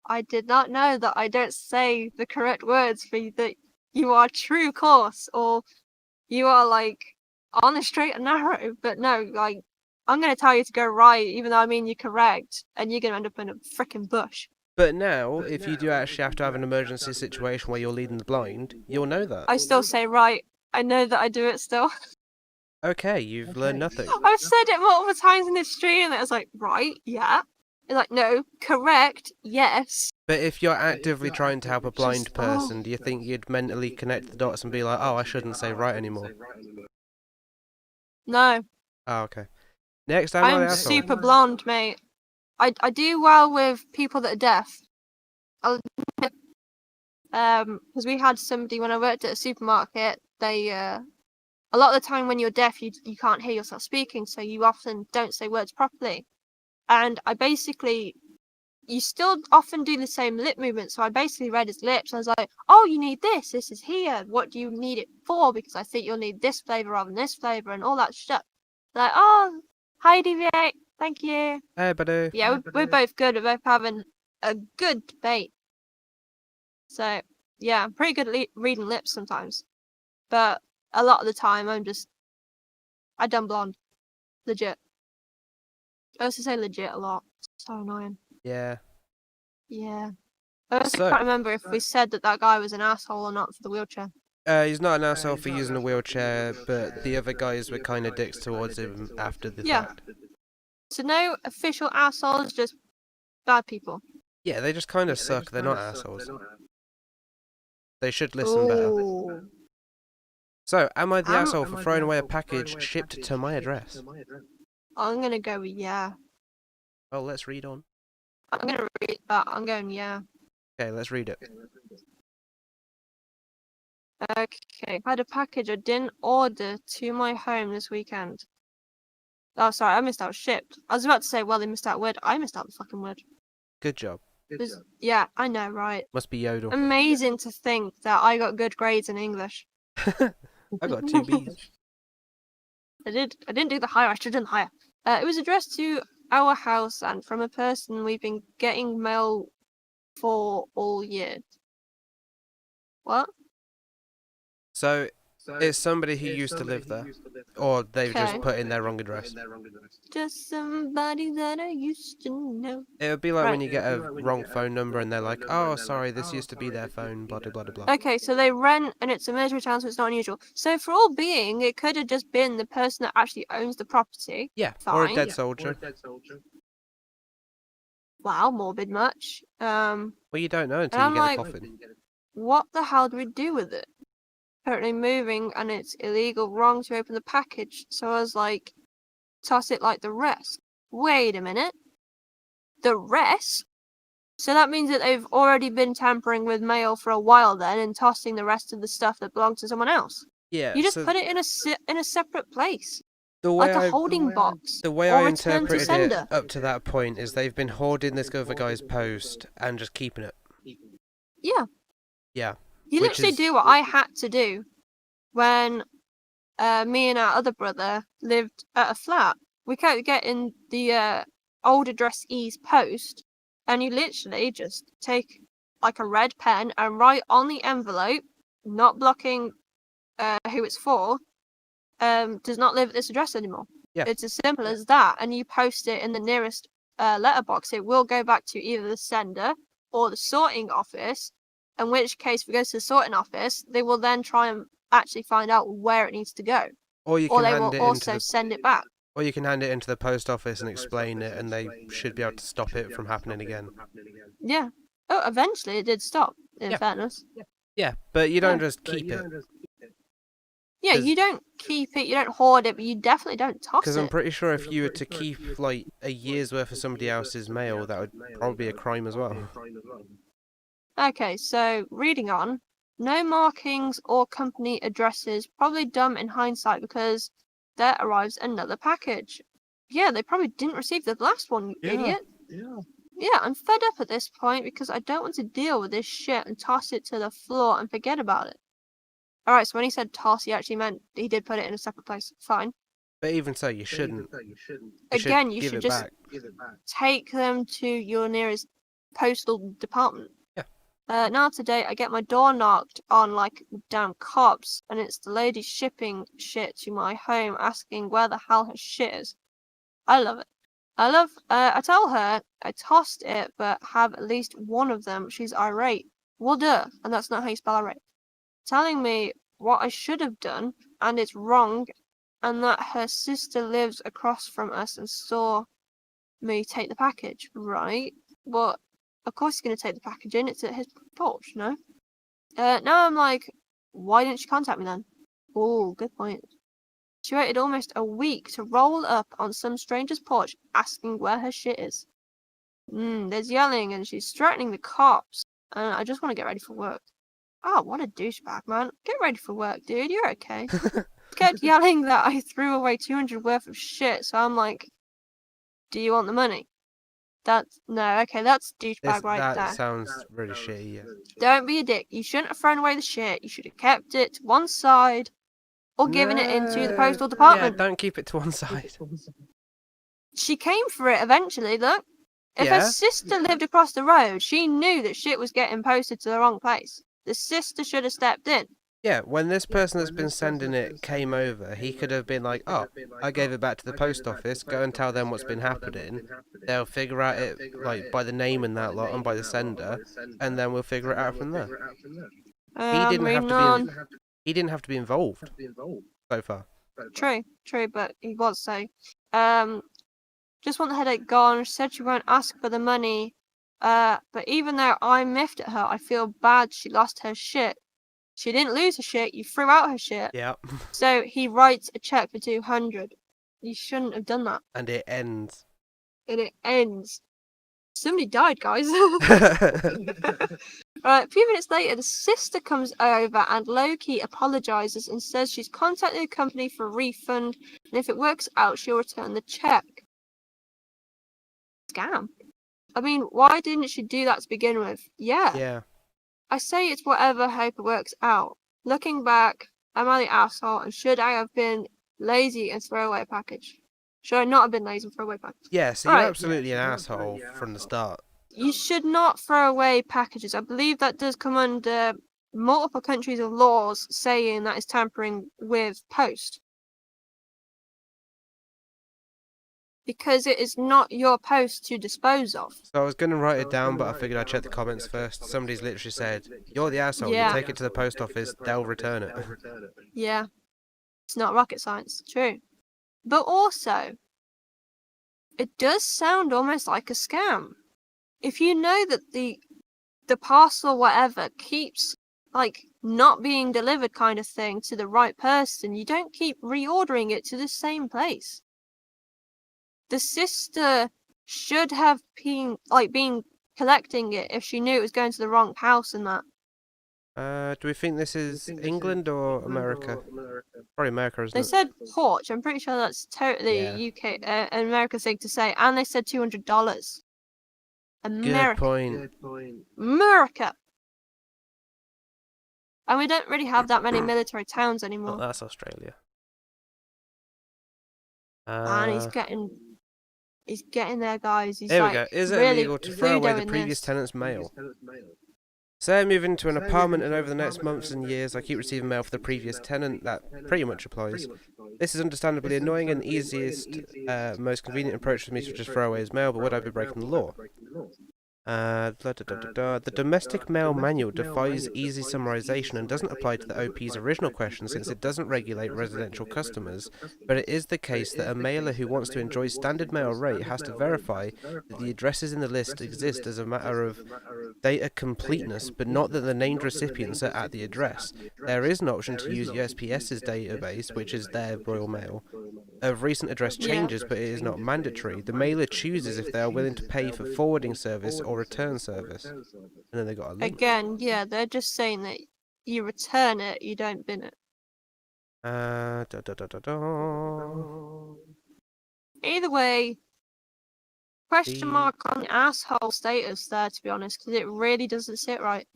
I did not know that I don't say the correct words for you, that you are true course, or you are like on the straight and narrow. But no, like, I'm going to tell you to go right, even though I mean you're correct, and you're going to end up in a freaking bush. But now, if you do actually have to have an emergency situation where you're leading the blind, you'll know that. I still say right. I know that I do it still. Okay, you've learned nothing. I've said it multiple times in this stream, and it's like, right, yeah. It's like, no, correct, yes. But if you're actively trying to help a blind person, do you think you'd mentally connect the dots and be like, oh, I shouldn't say right anymore? No. Oh, okay. Next time, I'm super blonde, mate. I do well with people that are deaf. Because we had somebody when I worked at a supermarket. They a lot of the time when you're deaf, you can't hear yourself speaking, so you often don't say words properly. And you still often do the same lip movement. So I basically read his lips. I was like, oh, you need this. This is here. What do you need it for? Because I think you'll need this flavor rather than this flavor and all that stuff. Like, oh, hi, DV8. Thank you. Hey, buddy. Yeah, we're both good. We're both having a good debate. So, yeah, I'm pretty good at reading lips sometimes. But a lot of the time, I dumb blonde. Legit. I also say legit a lot. So annoying. Yeah. Yeah. I also can't remember if we said that guy was an asshole or not for the wheelchair. He's not an asshole for using a wheelchair, but the other guys were kind of dicks towards him after the fact. So no official assholes, just bad people. Yeah, they just kind of suck. They're not assholes. They should listen better. So, am I the asshole for throwing away a package shipped to my address? I'm gonna go with yeah. Oh, let's read on. I'm gonna read that. I'm going yeah. Okay, let's read it. Okay, I had a package I didn't order to my home this weekend. Oh, sorry, I missed out shipped. I was about to say, well, they missed out word. I missed out the fucking word. Good job. Yeah, I know, right? Must be Yodel. Amazing to think that I got good grades in English. I got 2 B's. I didn't do the higher. I should have done higher. It was addressed to our house and from a person we've been getting mail for all year. What? So, it's somebody who used to live there, or they've just put in their wrong address. Just somebody that I used to know. It would be like when you get a wrong phone number and they're like, oh, sorry, this used to be their phone, blah, blah, blah, blah. Okay, so they rent and it's a military town, so it's not unusual. So for all being, it could have just been the person that actually owns the property. Yeah, fine. or a dead soldier. Wow, morbid much. Well, you don't know until you get a coffin. What the hell do we do with it? Apparently moving and it's illegal, wrong to open the package. So I was like, toss it like the rest. Wait a minute. The rest? So that means that they've already been tampering with mail for a while then and tossing the rest of the stuff that belongs to someone else. Yeah. You just put it in a separate place. The way like a holding box. The way I interpreted it up to that point is they've been hoarding this other guy's post and just keeping it. Yeah. Yeah. You literally do what I had to do when me and our other brother lived at a flat. We kept getting the old addressee's post, and you literally just take like a red pen and write on the envelope, not blocking who it's for, does not live at this address anymore. Yeah. It's as simple as that, and you post it in the nearest letterbox. It will go back to either the sender or the sorting office, in which case if it goes to the sorting office, they will then try and actually find out where it needs to go. Or they will also send it back. Or you can hand it into the post office and explain it, and they should be able to stop it from happening again. Yeah. Oh, eventually it did stop, in fairness. Yeah, but you don't Yeah. just keep it. Yeah, 'Cause- you don't keep it, you don't hoard it, but you definitely don't toss Because I'm it. pretty sure if you were to keep like a year's worth of somebody else's mail, that would probably be a crime as well. Okay, so reading on. No markings or company addresses. Probably dumb in hindsight because there arrives another package. Yeah, they probably didn't receive the last one, you idiot. Yeah, I'm fed up at this point because I don't want to deal with this shit and toss it to the floor and forget about it. Alright, so when he said toss, he actually meant he did put it in a separate place. Fine. But even so, you shouldn't. Again, you give should it just back. take them to your nearest postal department. Yeah. Now today I get my door knocked on like damn cops, and it's the lady shipping shit to my home asking where the hell her shit is. I love it. I tell her I tossed it, but have at least one of them. She's irate. Well, duh, and that's not how you spell irate. Telling me what I should have done, and it's wrong, and that her sister lives across from us and saw me take the package. Right, but of course he's going to take the package in. It's at his porch, no? Now I'm like, why didn't she contact me then? Oh, good point. She waited almost a week to roll up on some stranger's porch asking where her shit is. There's yelling and she's threatening the cops. And I just want to get ready for work. Oh, what a douchebag, man. Get ready for work, dude. You're okay. Kept yelling that I threw away 200 worth of shit, so I'm like, do you want the money? That's douchebag right That there. sounds really shitty. Yeah. Don't be a dick. You shouldn't have thrown away the shit. You should have kept it to one side or given it into the postal Yeah, department. don't keep it to one side. She came for it eventually, look. If her Yeah. sister lived across the road, she knew that shit was getting posted to the wrong place. The sister should have stepped in. Yeah, when this person that's been sending it came over, he could have been like, oh, I gave it back to the post office, go and tell them what's been happening. They'll figure out it like by the name and that lot and by the sender, and then we'll figure it out from there. He didn't have to be he didn't have to be involved so far. True, but he was, so. Just want the headache gone. She said she won't ask for the money. But even though I miffed at her, I feel bad she lost her shit. She didn't lose her shit, you threw out her shit. Yeah. So he writes a check for 200. You shouldn't have done that. And it ends. And it ends. Somebody died, guys. Right, a few minutes later, the sister comes over and low-key apologizes and says she's contacted the company for a refund, and if it works out, she'll return the check. Scam. I mean, why didn't she do that to begin with? Yeah. I say it's whatever, hope it works out. Looking back, am I the asshole, and should I have been lazy and throw away a package? Should I not have been lazy and throw away a package? Yeah, so you're absolutely an asshole from the start. You should not throw away packages. I believe that does come under multiple countries of laws saying that is tampering with post. Because it is not your post to dispose of. So I was going to write it down, but I figured I'd check the comments first. Somebody's literally said, you're the asshole, you take it to the post office, they'll return it. Yeah. It's not rocket science. True. But also, it does sound almost like a scam. If you know that the parcel whatever keeps like not being delivered kind of thing to the right person, you don't keep reordering it to the same place. The sister should have been collecting it if she knew it was going to the wrong house and that. Do we think this is England or America? Probably America, isn't it? They said porch. I'm pretty sure that's totally UK, an American thing to say. And they said $200. America. Good point. America. And we don't really have that many military towns anymore. Oh, that's Australia. And he's getting there, guys. He's Here like, we go. Is it really illegal to throw away the previous tenant's mail? Say I move into an apartment and over the next months and years I keep receiving mail for the previous tenant. That pretty much applies. This is understandably annoying and easiest, most convenient approach for me to just throw away his mail, but would I be breaking the law? The domestic mail manual defies easy summarization and doesn't apply to the OP's original question since it doesn't regulate residential customers, but it is the case that a mailer who wants to enjoy standard mail rate has to verify that the addresses in the list exist as a matter of data completeness, but not that the named recipients are at the address. There is an option to use USPS's database, which is their Royal Mail, of recent address Yeah. changes, but it is not mandatory. The mailer chooses if they are willing to pay for forwarding service or return service. And then they got a link. Again, yeah, they're just saying that you return it, you don't bin it. Da, da, da, da, da. Either way, question mark on the asshole status there, to be honest, because it really doesn't sit right.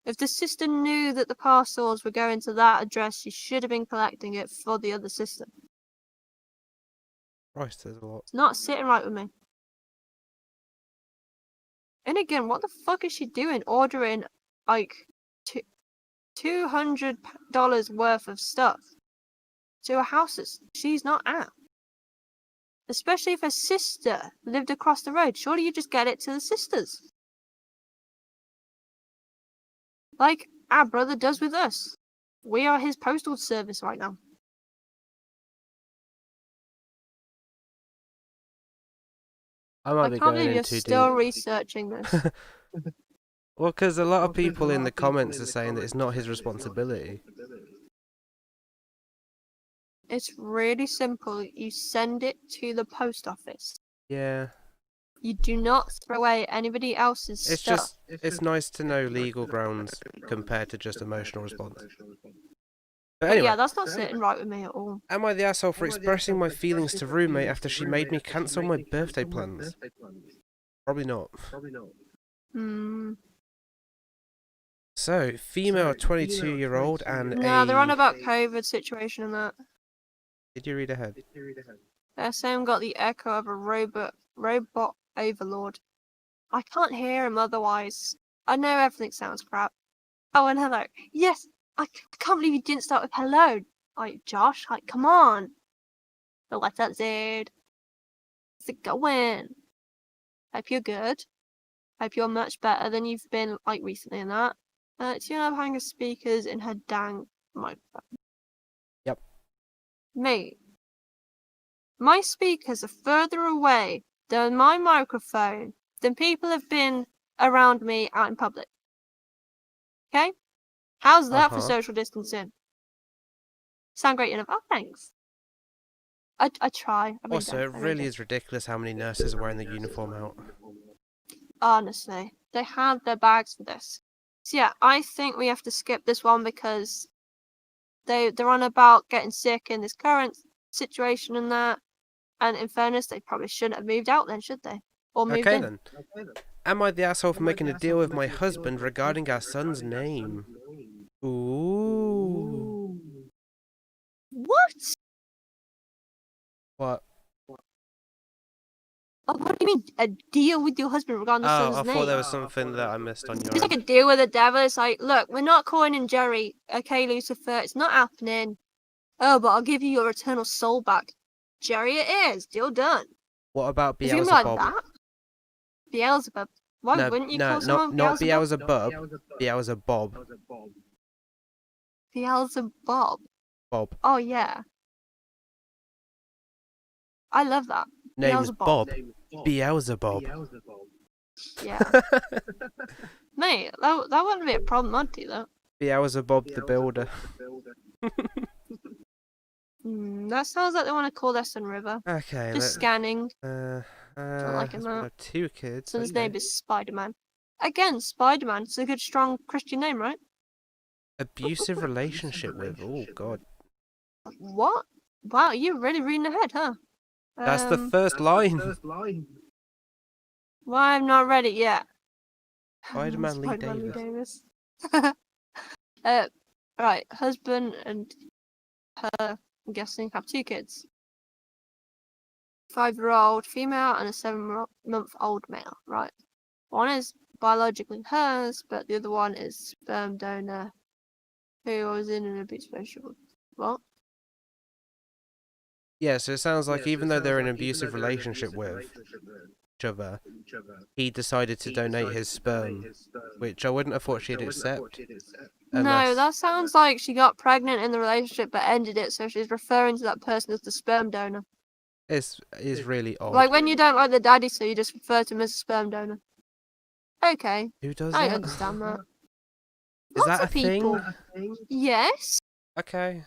If the sister knew that the parcels were going to that address, she should have been collecting it for the other sister. Christ, there's a lot. It's not sitting right with me. And again, what the fuck is she doing? Ordering like $200 worth of stuff to a house that she's not at. Especially if her sister lived across the road. Surely you just get it to the sisters. Like our brother does with us. We are his postal service right now. I can't believe you're still researching this. Well, because a lot of people in the comments are saying that it's not his responsibility. It's really simple. You send it to the post office. Yeah. You do not throw away anybody else's stuff. It's nice to know legal grounds compared to just emotional response. But But anyway, yeah, that's not sitting right with me at all. am I the asshole for expressing my feelings to roommate after she made me cancel my birthday plans? Probably not. Hmm. So, female 22-year-old and No, they're on about COVID situation and that. Did you read ahead? SM got the echo of a robot overlord. I can't hear him otherwise. I know everything sounds crap. Oh, and hello. Yes, I can't believe you didn't start with hello. Like, Josh, like, come on. But what's up, dude? How's it going? Hope you're good. Hope you're much better than you've been, like, recently in that. 2.5 hanger speakers in her dang microphone. Yep. Mate, my speakers are further away than my microphone than people have been around me out in public. Okay? How's that for social distancing? Sound great enough? Oh, thanks. I try. Also, it really is ridiculous how many nurses are wearing the uniform out. Honestly, they have their bags for this. So yeah, I think we have to skip this one because they're on about getting sick in this current situation and that. And in fairness, they probably shouldn't have moved out then, should they? Or moved in. Then. Am I the asshole for making a deal with my husband regarding our son's name? Ooh. What? What? Oh, what do you mean? A deal with your husband regarding the son's name? I thought there was something that I missed on your It's like a deal with the devil. It's like, look, we're not calling in Jerry. Okay, Lucifer, it's not happening. Oh, but I'll give you your eternal soul back. Jerry, it is. Deal done. What about Is it gonna Beelzebub? be like that? Beelzebub. Why wouldn't you call someone not Beelzebub? Beelzebub. Beelzebub. Bob. Oh, yeah. I love that. Name is Beelzebub. Bob. Beelzebub. Yeah. Mate, that wouldn't be a problem, I'd do that. Beelzebub the Builder. That sounds like they want to call their son River. Okay. Just scanning. Not liking that. 2 kids. Son's name is Spider-Man. Again, Spider-Man. It's a good, strong Christian name, right? Abusive relationship with. Oh God. What? Wow, you're really reading ahead, huh? That's the first line. Well, I've not read it yet. Spider-Man Lee Davis. Right, husband and her, I'm guessing, have 2 kids. 5-year-old female and a 7-month-old male, right? One is biologically hers, but the other one is sperm donor who was in an abusive relationship. What? Yeah, so it sounds like even though they're in an abusive relationship with, each other, he decided to donate his sperm, which I wouldn't have thought she'd accept. No, Unless that sounds like she got pregnant in the relationship but ended it, so she's referring to that person as the sperm donor. it's really odd. Like when you don't like the daddy, so you just refer to him as a sperm donor. Okay, Who does I that? understand that. Is Lots that of a thing? people. Yes. Okay.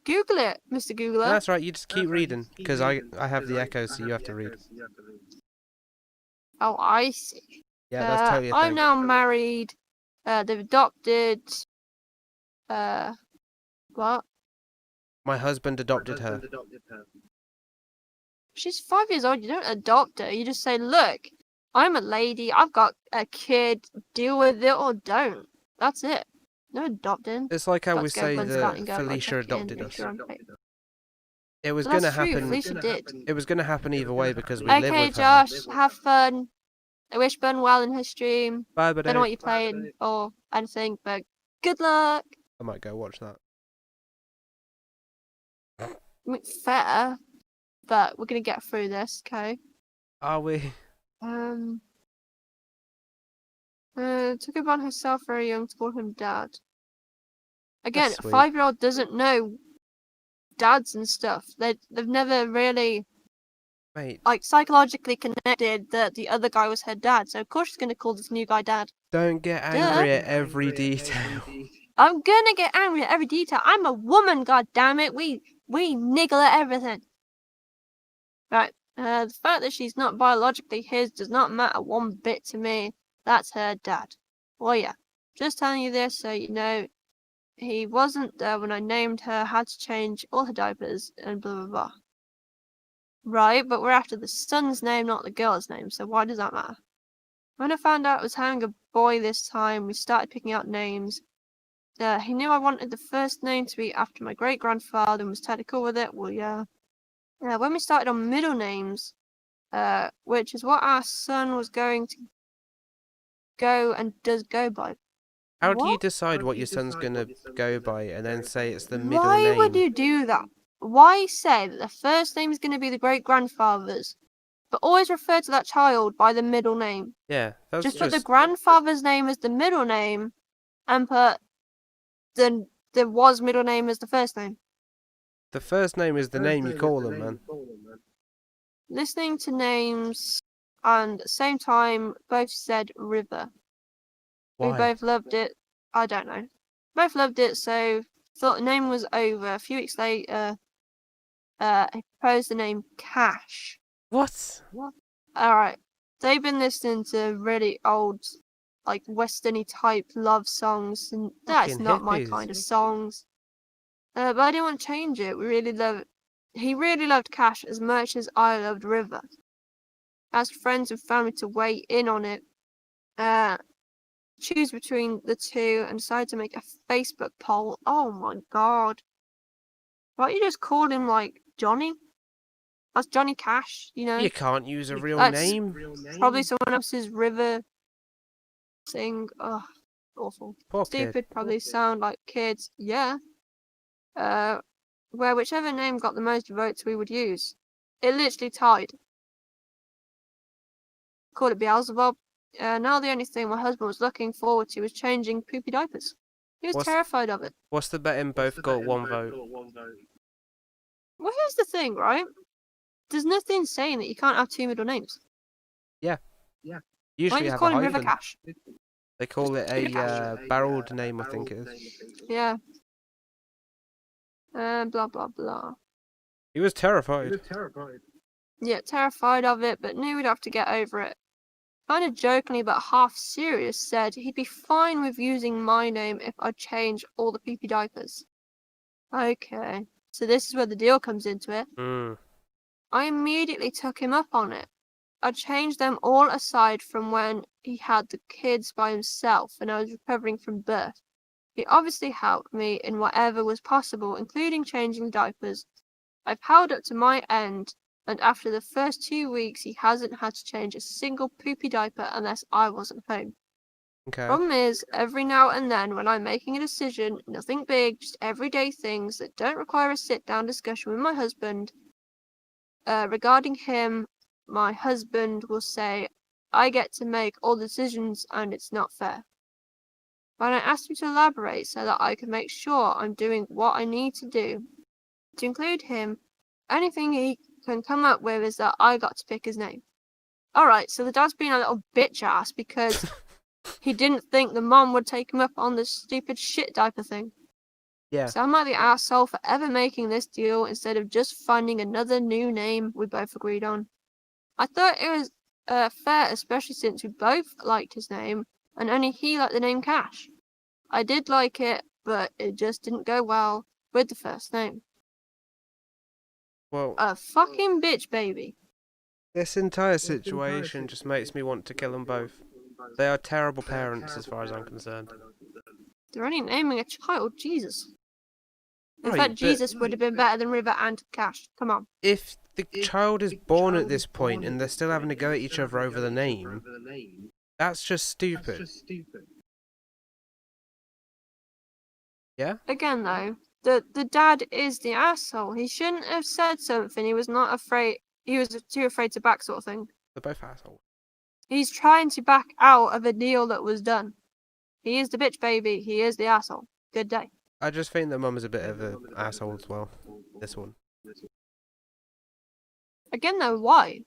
Google it, Mr. Googler. That's right, you just keep reading, because I have the echo, so you have to read. Oh, I see. Yeah, that's totally a I'm thing. now married. They've adopted. What? My husband adopted her. She's 5 years old. You don't adopt her. You just say, look, I'm a lady. I've got a kid. Deal with it or don't. That's it. No adopting. It's like how we Let's go say gun that scouting, go, Felicia check in, adopted make us. sure I'm paid. It was Well, gonna that's true. happen. Felicia did. It was gonna happen either way because we live Okay, with her. Josh, have fun. I wish Ben well in his stream. Bye, Don't know buddy. what you're playing or anything, but good luck. I might go watch that. I mean, fair, but we're gonna get through this, okay? Are we? Took upon herself very young to call him dad. Again, That's a sweet. 5-year-old doesn't know dads and stuff. They've never really Mate, like psychologically connected that the other guy was her dad. So of course she's gonna call this new guy dad. don't get angry at every detail. I'm gonna get angry at every detail. I'm a woman, god damn it. We niggle at everything. Right. The fact that she's not biologically his does not matter one bit to me. That's her dad. Well, yeah. Just telling you this so you know he wasn't there when I named her, had to change all her diapers, and blah blah blah. Right, but we're after the son's name, not the girl's name, so why does that matter? When I found out I was having a boy this time, we started picking out names. He knew I wanted the first name to be after my great-grandfather and was totally cool with it. Well, yeah. When we started on middle names, which is what our son was going to go and does go by. How do you What? decide what your son's gonna go by and then say it's the middle Why name? would you do that? Why say that the first name is going to be the great-grandfather's, but always refer to that child by the middle name? Yeah, that's Just put the grandfather's name as the middle name and put the was middle name as the first name. the first name is the name you call them, man. Listening to names and at the same time both said river. We Why? both loved it. I don't know. Both loved it, so thought the name was over. A few weeks later, he proposed the name Cash. What? Alright. They've been listening to really old, like westerny type love songs, and that's Fucking not my hippies. kind of songs. But I didn't want to change it. He really loved Cash as much as I loved River. Asked friends and family to weigh in on it. Choose between the two and decided to make a Facebook poll. Oh my god. Why don't you just call him like Johnny? That's Johnny Cash, you know? You can't use a real That's name. Probably someone else's River thing. Ugh, awful. Poor Stupid, kid. probably sound like kids. Yeah. Where whichever name got the most votes we would use. It literally tied. Called it Beelzebub. Now the only thing my husband was looking forward to was changing poopy diapers. He was terrified of it. What's the betting both got one vote? Well, here's the thing, right? There's nothing saying that you can't have two middle names. Yeah. Why Usually don't you have call a him River hyphen. Cash? They call it a barreled name, I think it is. Yeah. Blah blah blah. He was terrified. Yeah, terrified of it, but knew we'd have to get over it. Kind of jokingly but half serious, said he'd be fine with using my name if I change all the pee-pee diapers. Okay, so this is where the deal comes into it. I immediately took him up on it. I changed them all aside from when he had the kids by himself and I was recovering from birth. He obviously helped me in whatever was possible, including changing diapers. I've held up to my end, and after the first 2 weeks, he hasn't had to change a single poopy diaper unless I wasn't home. Okay. Problem is, every now and then when I'm making a decision, nothing big, just everyday things that don't require a sit-down discussion with my husband regarding him, my husband will say I get to make all the decisions and it's not fair. But I asked him to elaborate so that I can make sure I'm doing what I need to do. To include him, anything he can come up with is that I got to pick his name. Alright, so the dad's being a little bitch ass because he didn't think the mom would take him up on this stupid shit diaper thing. Yeah. So I'm like the asshole for ever making this deal instead of just finding another new name we both agreed on. I thought it was fair, especially since we both liked his name and only he liked the name Cash. I did like it, but it just didn't go well with the first name. Well, A fucking bitch, baby. this entire situation just makes me want to kill them both. They are terrible parents as far as I'm concerned. They're only naming a child, Jesus. In Right, fact, but Jesus would have been better than River and Cash. Come on. if the child is born at this point and they're still having to go at each other over the name, that's just stupid. Yeah? Again, though, the dad is the asshole. He shouldn't have said something. He was not afraid. He was too afraid to back, sort of thing. They're both assholes. He's trying to back out of a deal that was done. He is the bitch baby. He is the asshole. Good day. I just think that mum is a bit of an asshole as well. This one. Again, though, why?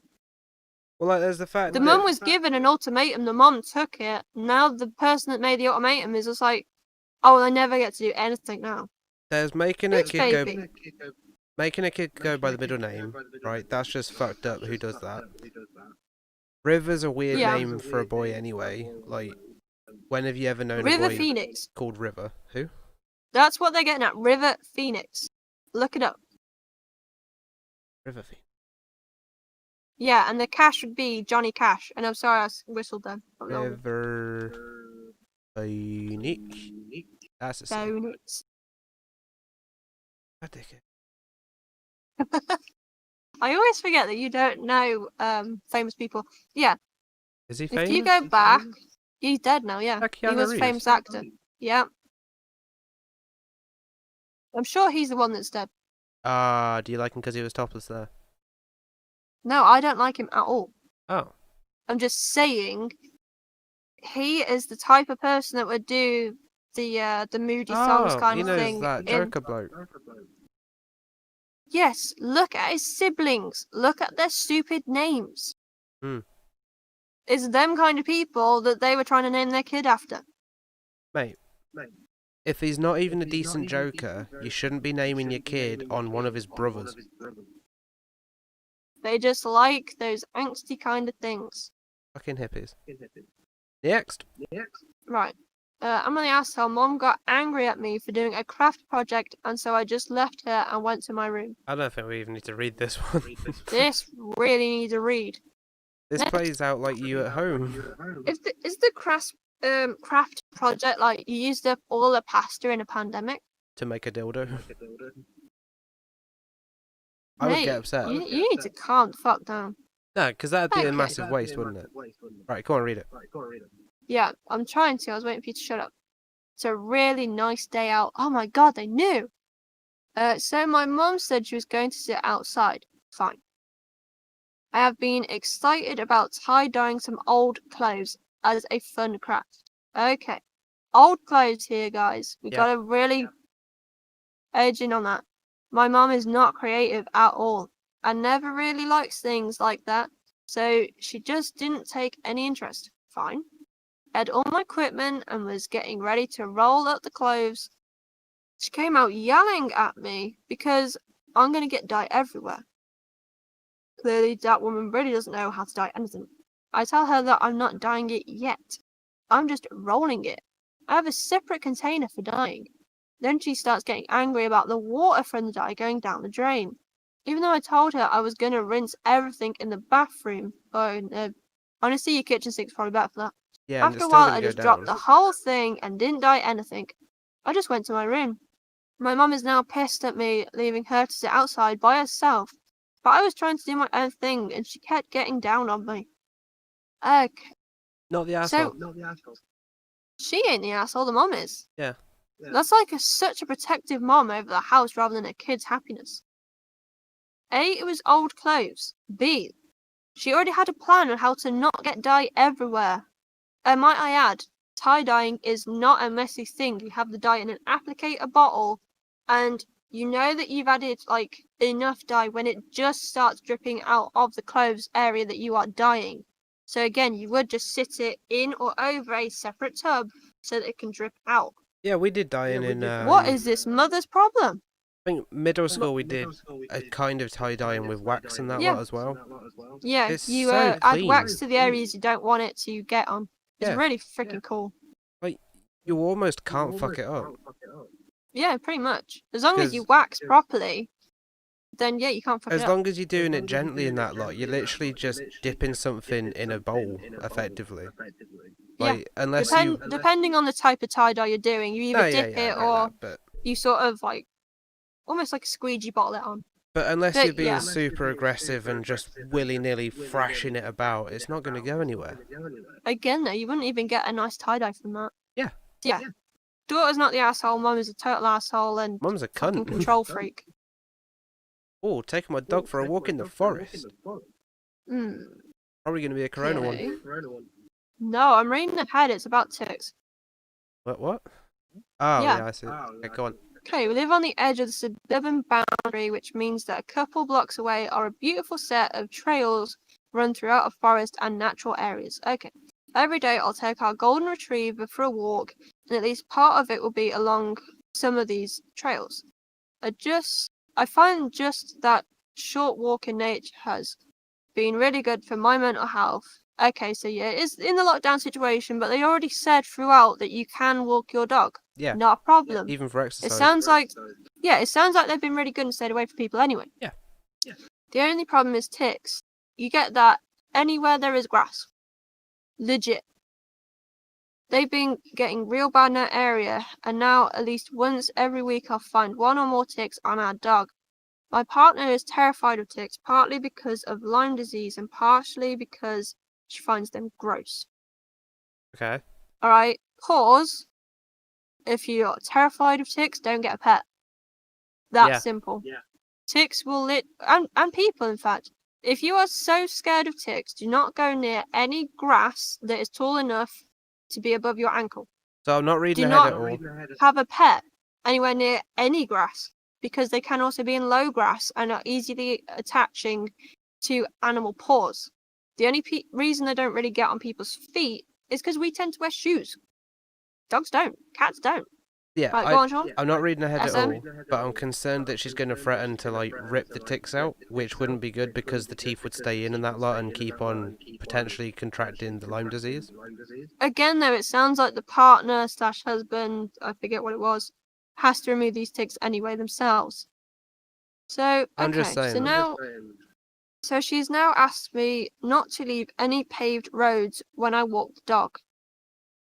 Well, like, there's the fact The that mum was given an ultimatum. The mum took it. Now the person that made the ultimatum is just like, oh, I never get to do anything now. there's making a Bitch kid baby. go, making a kid go by the middle name, right? That's just fucked up. Who does that? River's a weird Yeah. name for a boy anyway. Like, when have you ever known River a boy Phoenix. called River? Who? That's what they're getting at. River Phoenix. Look it up. River Phoenix. Yeah, and the Cash would be Johnny Cash. And I'm sorry I whistled then. River Phoenix. That's a sin. Phoenix. I dig it. I always forget that you don't know famous people. Yeah, Is he if famous? you go back, he's dead now, yeah. Like He Keanu was a Reeves. famous actor. Yeah. I'm sure he's the one that's dead. Do you like him because he was topless there? No, I don't like him at all. Oh. I'm just saying he is the type of person that would do the moody songs kind he of knows thing. that Joker bloke. Yes, look at his siblings. Look at their stupid names. Hmm. It's them kind of people that they were trying to name their kid after. Mate. If he's not even a decent Joker, you shouldn't be naming your kid on one of his brothers. They just like those angsty kind of things. Fucking hippies. Next. Right. I'm the asshole. Mom got angry at me for doing a craft project, and so I just left her and went to my room. I don't think we even need to read this one. This really needs a read. This plays out like you at home. Is the craft project like you used up all the pasta in a pandemic? To make a dildo. I would get upset. You need to calm the fuck down. No, because that'd be Okay. a massive waste, wouldn't it? Right, go on, read it. Yeah, I'm trying to. I was waiting for you to shut up. It's a really nice day out. Oh my god, they knew. So my mum said she was going to sit outside. Fine. I have been excited about tie-dyeing some old clothes as a fun craft. Okay. Old clothes here, guys. We gotta really edge in on that. My mum is not creative at all and never really likes things like that, so she just didn't take any interest. Fine. I had all my equipment and was getting ready to roll up the clothes. She came out yelling at me because I'm gonna get dye everywhere. Clearly, that woman really doesn't know how to dye anything. I tell her that I'm not dyeing it yet. I'm just rolling it. I have a separate container for dyeing. Then she starts getting angry about the water from the dye going down the drain. Even though I told her I was going to rinse everything in the bathroom. Honestly, your kitchen sink's probably better for that. Yeah, and After it's a still while, gonna I go just down. dropped the whole thing and didn't dye anything. I just went to my room. My mum is now pissed at me leaving her to sit outside by herself. But I was trying to do my own thing and she kept getting down on me. Okay. Not the asshole. So, she ain't the asshole, the mum is. Yeah. That's like such a protective mom over the house rather than a kid's happiness. A, it was old clothes. B, She already had a plan on how to not get dye everywhere. And might I add, tie-dyeing is not a messy thing. You have the dye in an applicator bottle, and you know that you've added like enough dye when it just starts dripping out of the clothes area that you are dyeing. So again, you would just sit it in or over a separate tub so that it can drip out. Yeah, we did dyeing in. What is this mother's problem? I think middle school we did a kind of tie dyeing with wax and that Yeah. lot as well. Yeah, It's you so add clean. wax to the areas you don't want it to get on. It's Yeah. really freaking cool. Like, you almost can't fuck it up. Yeah, pretty much. As long as you 'Cause- wax properly, then yeah, you can't fuck it As up. long as you're doing it gently in that lot, you're literally just dipping something in a bowl, effectively. Like, unless you... Depending on the type of tie-dye you're doing, you either dip I it get or that, but... you sort of like, almost like a squeegee bottle it on. But unless But, you're being yeah. super aggressive and just willy-nilly thrashing it about, it's not going to go anywhere. Again though, you wouldn't even get a nice tie-dye from that. Yeah. Yeah. Daughter's not the asshole, mum is a total asshole and Mum's a fucking cunt. control freak. Oh, taking my dog for a walk in the forest. Hmm. Probably going to be a corona Okay. one. No, I'm reading ahead, it's about ticks. What? Oh, Yeah. yeah, I see. Okay, go on. Okay, we live on the edge of the suburban boundary, which means that a couple blocks away are a beautiful set of trails run throughout a forest and natural areas. Okay. Every day I'll take our golden retriever for a walk, and at least part of it will be along some of these trails. I find just that short walk in nature has been really good for my mental health. Okay, so yeah, it is in the lockdown situation, but they already said throughout that you can walk your dog. Yeah. Not a problem. Even for It exercise. sounds like they've been really good and stayed away from people anyway. Yeah. The only problem is ticks. You get that anywhere there is grass. Legit. They've been getting real bad in that area, and now at least once every week I'll find one or more ticks on our dog. My partner is terrified of ticks, partly because of Lyme disease and partially because she finds them gross. Okay. Alright, pause. If you're terrified of ticks, don't get a pet. That's simple. Yeah. Ticks will and people, in fact. If you are so scared of ticks, do not go near any grass that is tall enough to be above your ankle. So I'm not reading Do ahead not at all. have a pet anywhere near any grass, because they can also be in low grass and are easily attaching to animal paws. The only reason they don't really get on people's feet is because we tend to wear shoes. Dogs don't. Cats don't. Yeah, Right, go on, Sean. I'm not reading ahead at SM. all, but I'm concerned that she's going to threaten to, like, rip the ticks out, which wouldn't be good because the teeth would stay in that lot and keep on potentially contracting the Lyme disease. Again, though, it sounds like the partner / husband, I forget what it was, has to remove these ticks anyway themselves. So, I'm just okay, saying. so she's now asked me not to leave any paved roads when I walk the dog.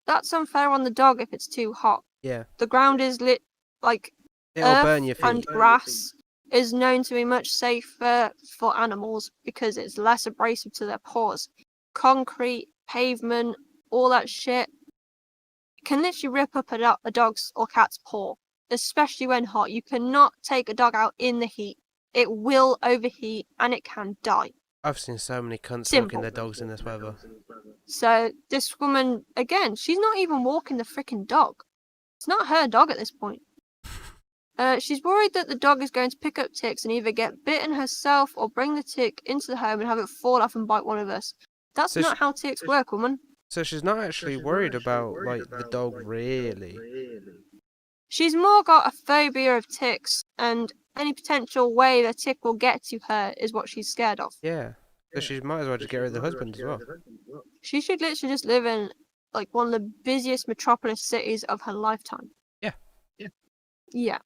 That's unfair on the dog if it's too hot. Yeah. The ground is lit, like, It'll burn your earth and feet. grass is known to be much safer for animals because it's less abrasive to their paws. Concrete, pavement, all that shit can literally rip up a dog's or cat's paw, especially when hot. You cannot take a dog out in the heat. It will overheat and it can die. I've seen so many cunts Simple. walking their dogs in this weather. So this woman, again, she's not even walking the freaking dog. It's not her dog at this point. She's worried that the dog is going to pick up ticks and either get bitten herself or bring the tick into the home and have it fall off and bite one of us. That's So not how ticks work, woman. So she's not actually worried about, like, the dog, really. She's more got a phobia of ticks, and any potential way the tick will get to her is what she's scared of. Yeah. So she might as well just get rid of the husband as well. She should literally just live in, like, one of the busiest metropolis cities of her lifetime. Yeah.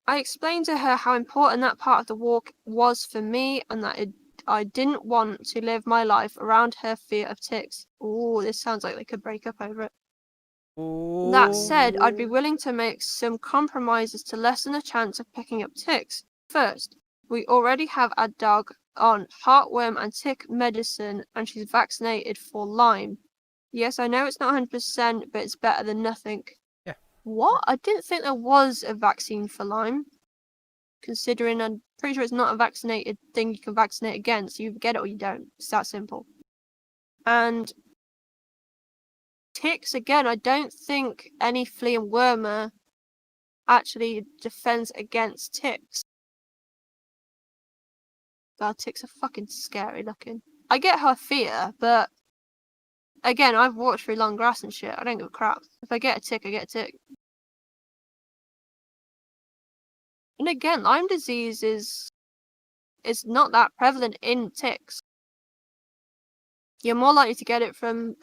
I explained to her how important that part of the walk was for me and that I didn't want to live my life around her fear of ticks. Ooh, this sounds like they could break up over it. Ooh. That said, I'd be willing to make some compromises to lessen the chance of picking up ticks. First, we already have a dog on heartworm and tick medicine and she's vaccinated for Lyme. Yes, I know it's not 100%, but it's better than nothing. Yeah. What? I didn't think there was a vaccine for Lyme. considering I'm pretty sure it's not a vaccinated thing you can vaccinate against. You either get it or you don't. It's that simple. And ticks, again, I don't think any flea and wormer actually defends against ticks. God, ticks are fucking scary looking. I get her fear, but again, I've walked through long grass and shit. I don't give a crap. If I get a tick, I get a tick. And again, Lyme disease is not that prevalent in ticks. You're more likely to get it from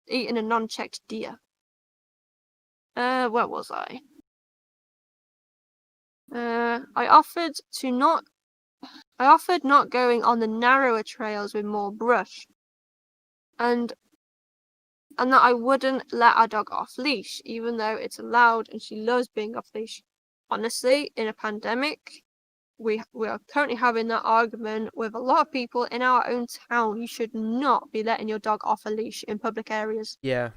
eating a non-checked deer. Where was I? I offered not going on the narrower trails with more brush, and that I wouldn't let our dog off leash, even though it's allowed and she loves being off leash. Honestly, in a pandemic, we are currently having that argument with a lot of people in our own town. You should not be letting your dog off a leash in public areas. Yeah.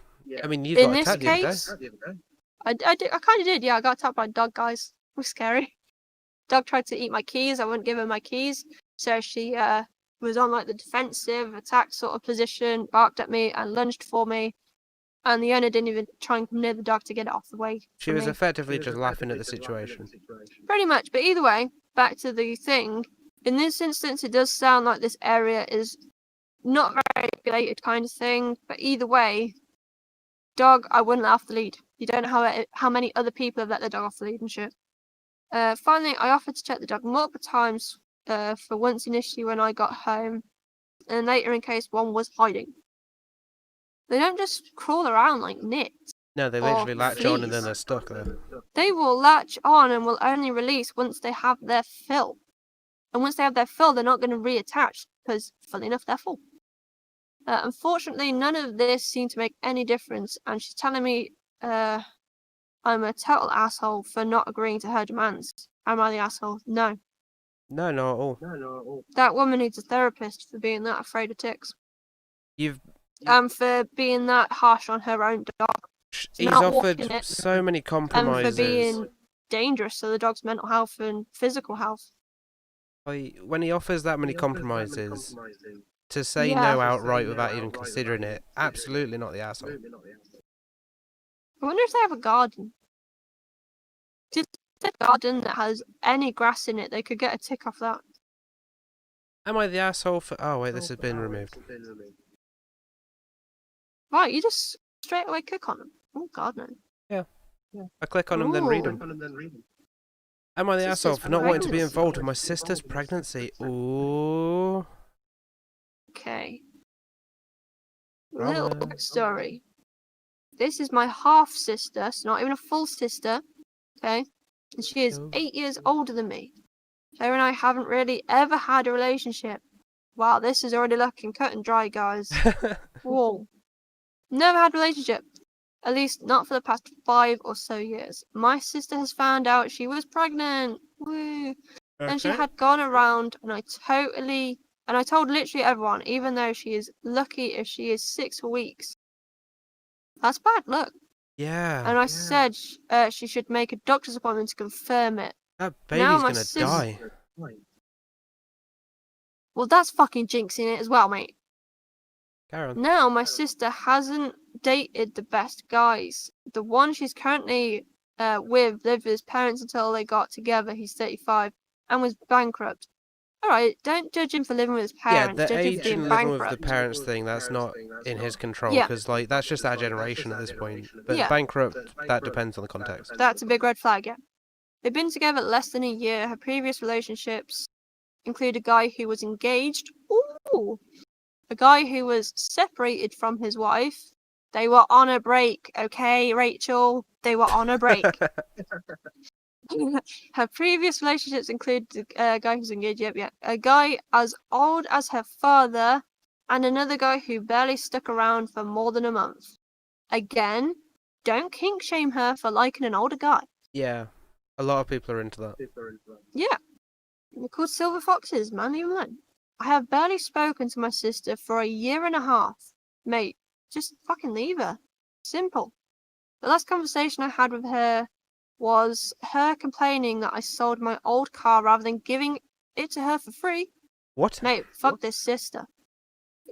I mean, you In got this attacked the other day. case, I kind of did. Yeah, I got attacked by a dog, guys. It was scary. Dog tried to eat my keys. I wouldn't give her my keys, so she was on like the defensive attack sort of position, barked at me and lunged for me. And the owner didn't even try and come near the dog to get it off the way. She was effectively just laughing at the situation. Pretty much, but either way, back to the thing. In this instance, it does sound like this area is not very regulated kind of thing. But either way, dog, I wouldn't let off the lead. You don't know how many other people have let their dog off the lead and shit. Finally, I offered to check the dog multiple times. For once initially when I got home, and later in case one was hiding. They don't just crawl around like nits. No, they literally latch on and then they're stuck there. They will latch on and will only release once they have their fill. And once they have their fill, they're not going to reattach because, funnily enough, they're full. Unfortunately, none of this seemed to make any difference, and she's telling me I'm a total asshole for not agreeing to her demands. Am I the asshole? No. No, not at all. That woman needs a therapist for being that afraid of ticks. For being that harsh on her own dog. He's offered so many compromises. And for being dangerous to the dog's mental health and physical health. When he offers that many compromises, to say no outright without even considering it, absolutely not the asshole. I wonder if they have a garden. Did they have a garden that has any grass in it? They could get a tick off that. Am I the asshole for... Oh, wait, this has been removed. Right, you just straight away click on them. Oh, God, no. Yeah. I click on them, then read them. Am I the asshole for not wanting to be involved with my sister's pregnancy? Ooh. Okay. Little story. This is my half-sister, so not even a full sister. Okay? And she is 8 years older than me. Her and I haven't really ever had a relationship. Wow, this is already looking cut and dry, guys. Whoa. Never had a relationship. At least not for the past 5 or so years. My sister has found out she was pregnant. Woo. Okay. And she had gone around, and I told literally everyone, even though she is lucky if she is 6 weeks. That's bad luck. Yeah. And I said she should make a doctor's appointment to confirm it. That baby's gonna die. Well, that's fucking jinxing it as well, mate. Carry on. Now, my sister hasn't dated the best guys. The one she's currently with lived with his parents until they got together. He's 35 and was bankrupt. Alright, don't judge him for living with his parents. Yeah, the judge age him for being and living with the parents thing, that's not in his control, because like that's just our generation at this point. But bankrupt, that depends on the context. That's a big red flag, yeah. They've been together less than a year. Her previous relationships include a guy who was engaged. Ooh! A guy who was separated from his wife. They were on a break, okay, Rachel? They were on a break. Her previous relationships include a guy who's engaged, a guy as old as her father, and another guy who barely stuck around for more than a month. Again, don't kink shame her for liking an older guy. Yeah, a lot of people are into that. Yeah, they're called silver foxes, man, even then. I have barely spoken to my sister for a year and a half. Mate, just fucking leave her. Simple. The last conversation I had with her was her complaining that I sold my old car rather than giving it to her for free. What? Mate, fuck this sister.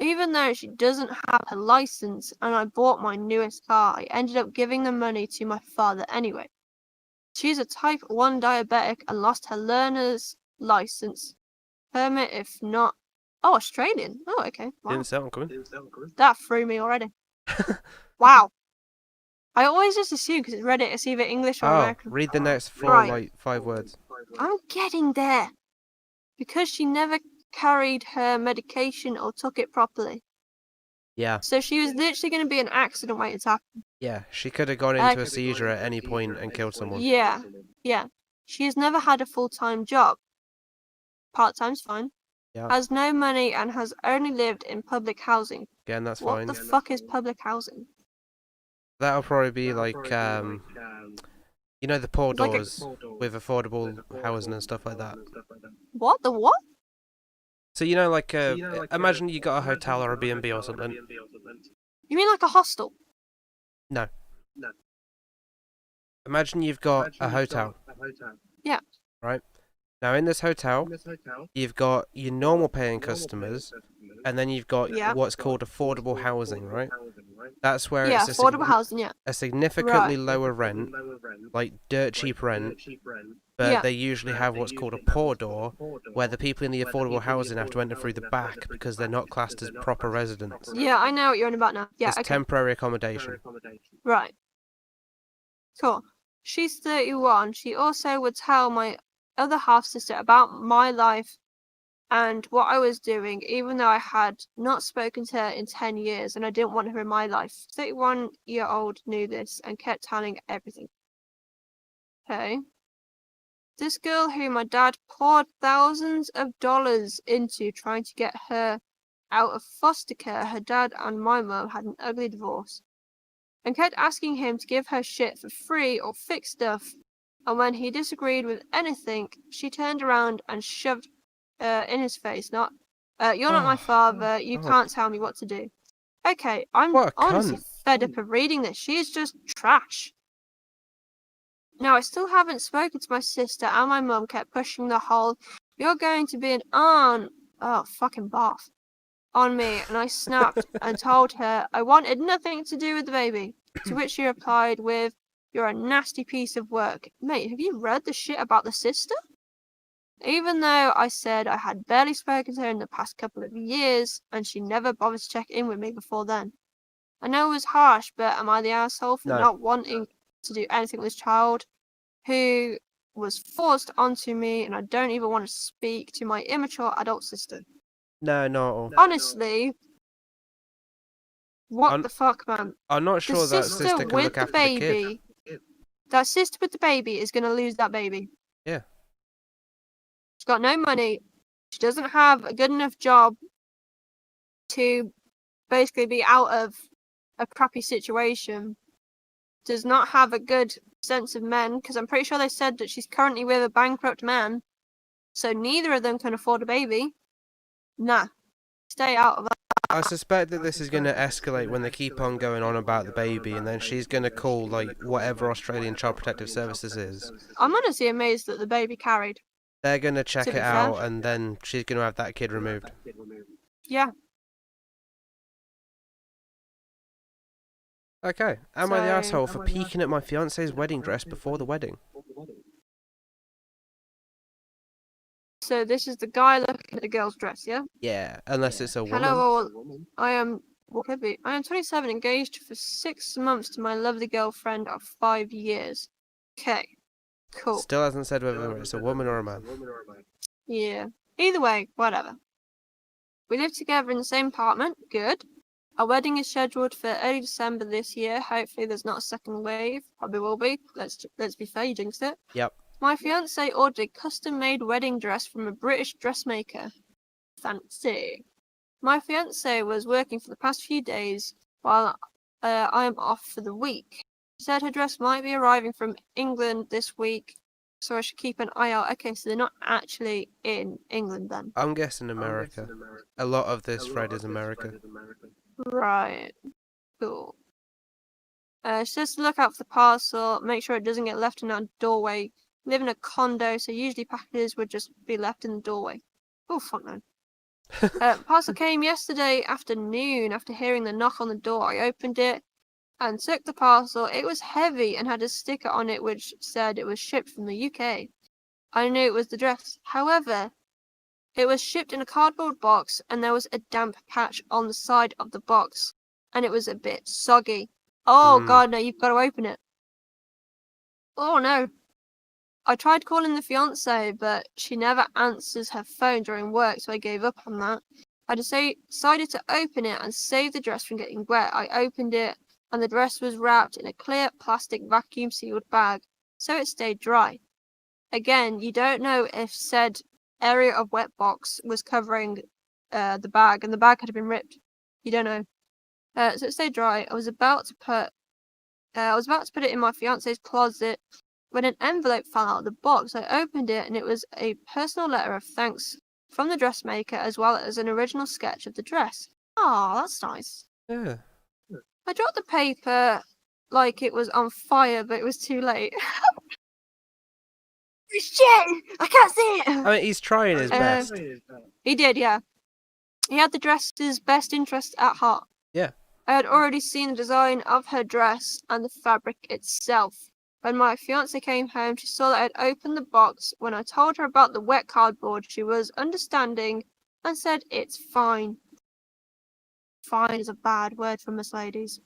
Even though she doesn't have her license and I bought my newest car, I ended up giving the money to my father anyway. She's a type 1 diabetic and lost her learner's license permit if not... Oh, Australian. Oh, okay. Wow. Didn't sound coming. That threw me already. Wow. I always just assume because it's Reddit, it's either English or American. Read the next four, Right. 5 words. I'm getting there. Because she never carried her medication or took it properly. Yeah. So she was literally going to be an accident waiting to happen. Yeah, she could have gone into a seizure at any point and killed someone. Yeah. She has never had a full-time job. Part-time's fine. Yeah. Has no money and has only lived in public housing. Again, that's What fine. the fuck is public housing? That'll probably be like, you know, the poor Like doors with affordable housing and stuff like that. What? The what? So, you know, like, imagine you got a hotel or a B&B or something. You mean like a hostel? No. Imagine you've got a hotel. Yeah. Right? Now, in this hotel, you've got your normal paying customers, and then you've got what's called affordable housing, right? That's where it's affordable housing, a significantly lower rent, like dirt cheap rent, but they usually have what's called a poor door, where the people in the affordable housing have to enter through the back because they're not classed as proper residents. Yeah, I know what you're on about now. Yeah, it's temporary accommodation. Right. Cool. She's 31. She also would tell my other half sister about my life and what I was doing, even though I had not spoken to her in 10 years and I didn't want her in my life. 31-year-old knew this and kept telling everything. Okay. This girl who my dad poured thousands of dollars into trying to get her out of foster care, her dad and my mum had an ugly divorce and kept asking him to give her shit for free or fix stuff. And when he disagreed with anything, she turned around and shoved in his face, you're not my father, you can't tell me what to do. Okay, I'm honestly fed up of reading this. She is just trash. Now, I still haven't spoken to my sister, and my mum kept pushing the whole, you're going to be an aunt, fucking bath, on me, and I snapped and told her I wanted nothing to do with the baby, to which she replied with, you're a nasty piece of work. Mate, have you read the shit about the sister? Even though I said I had barely spoken to her in the past couple of years, and she never bothered to check in with me before then. I know it was harsh, but am I the asshole for not wanting to do anything with this child who was forced onto me, and I don't even want to speak to my immature adult sister? No, not at all. Honestly, what the fuck, man? I'm not sure that sister can look after the kid. That sister with the baby is going to lose that baby. Yeah. She's got no money. She doesn't have a good enough job to basically be out of a crappy situation. Does not have a good sense of men, because I'm pretty sure they said that she's currently with a bankrupt man. So neither of them can afford a baby. Nah. Stay out of that. I suspect that this is going to escalate when they keep on going on about the baby, and then she's going to call, like, whatever Australian Child Protective Services is. I'm honestly amazed that the baby carried. They're going to check it out, and then she's going to have that kid removed. Yeah. Okay, am I the asshole for peeking at my fiance's wedding dress before the wedding? So this is the guy looking at the girl's dress, yeah? Yeah, unless it's a woman. Hello all. I am 27, engaged for 6 months to my lovely girlfriend of 5 years. Okay, cool. Still hasn't said whether it's a woman or a man. Yeah. Either way, whatever. We live together in the same apartment. Good. Our wedding is scheduled for early December this year. Hopefully there's not a second wave. Probably will be. Let's be fair, you jinxed it. Yep. My fiancé ordered a custom-made wedding dress from a British dressmaker. Fancy. My fiancé was working for the past few days while I am off for the week. She said her dress might be arriving from England this week, so I should keep an eye out. Okay, so they're not actually in England then. I'm guessing America. A lot of this thread is America. Right. Cool. She says to look out for the parcel, make sure it doesn't get left in our doorway. We live in a condo, so usually packages would just be left in the doorway. Oh, fuck no. Parcel came yesterday afternoon after hearing the knock on the door. I opened it and took the parcel. It was heavy and had a sticker on it which said it was shipped from the UK. I knew it was the dress. However, it was shipped in a cardboard box and there was a damp patch on the side of the box and it was a bit soggy. Oh god, no, you've got to open it. Oh no. I tried calling the fiance, but she never answers her phone during work, so I gave up on that. I decided to open it and save the dress from getting wet. I opened it and the dress was wrapped in a clear plastic vacuum sealed bag, so it stayed dry. Again, you don't know if said area of wet box was covering the bag and the bag had been ripped. You don't know. So it stayed dry. I was about to put it in my fiance's closet when an envelope fell out of the box. I opened it and it was a personal letter of thanks from the dressmaker as well as an original sketch of the dress. Oh, that's nice. Yeah. I dropped the paper like it was on fire, but it was too late. Shit! I can't see it! I mean, he's trying his best. He did, yeah. He had the dress's best interest at heart. Yeah. I had already seen the design of her dress and the fabric itself. When my fiance came home, she saw that I had opened the box. When I told her about the wet cardboard, she was understanding and said it's fine. Fine is a bad word for Miss Ladies.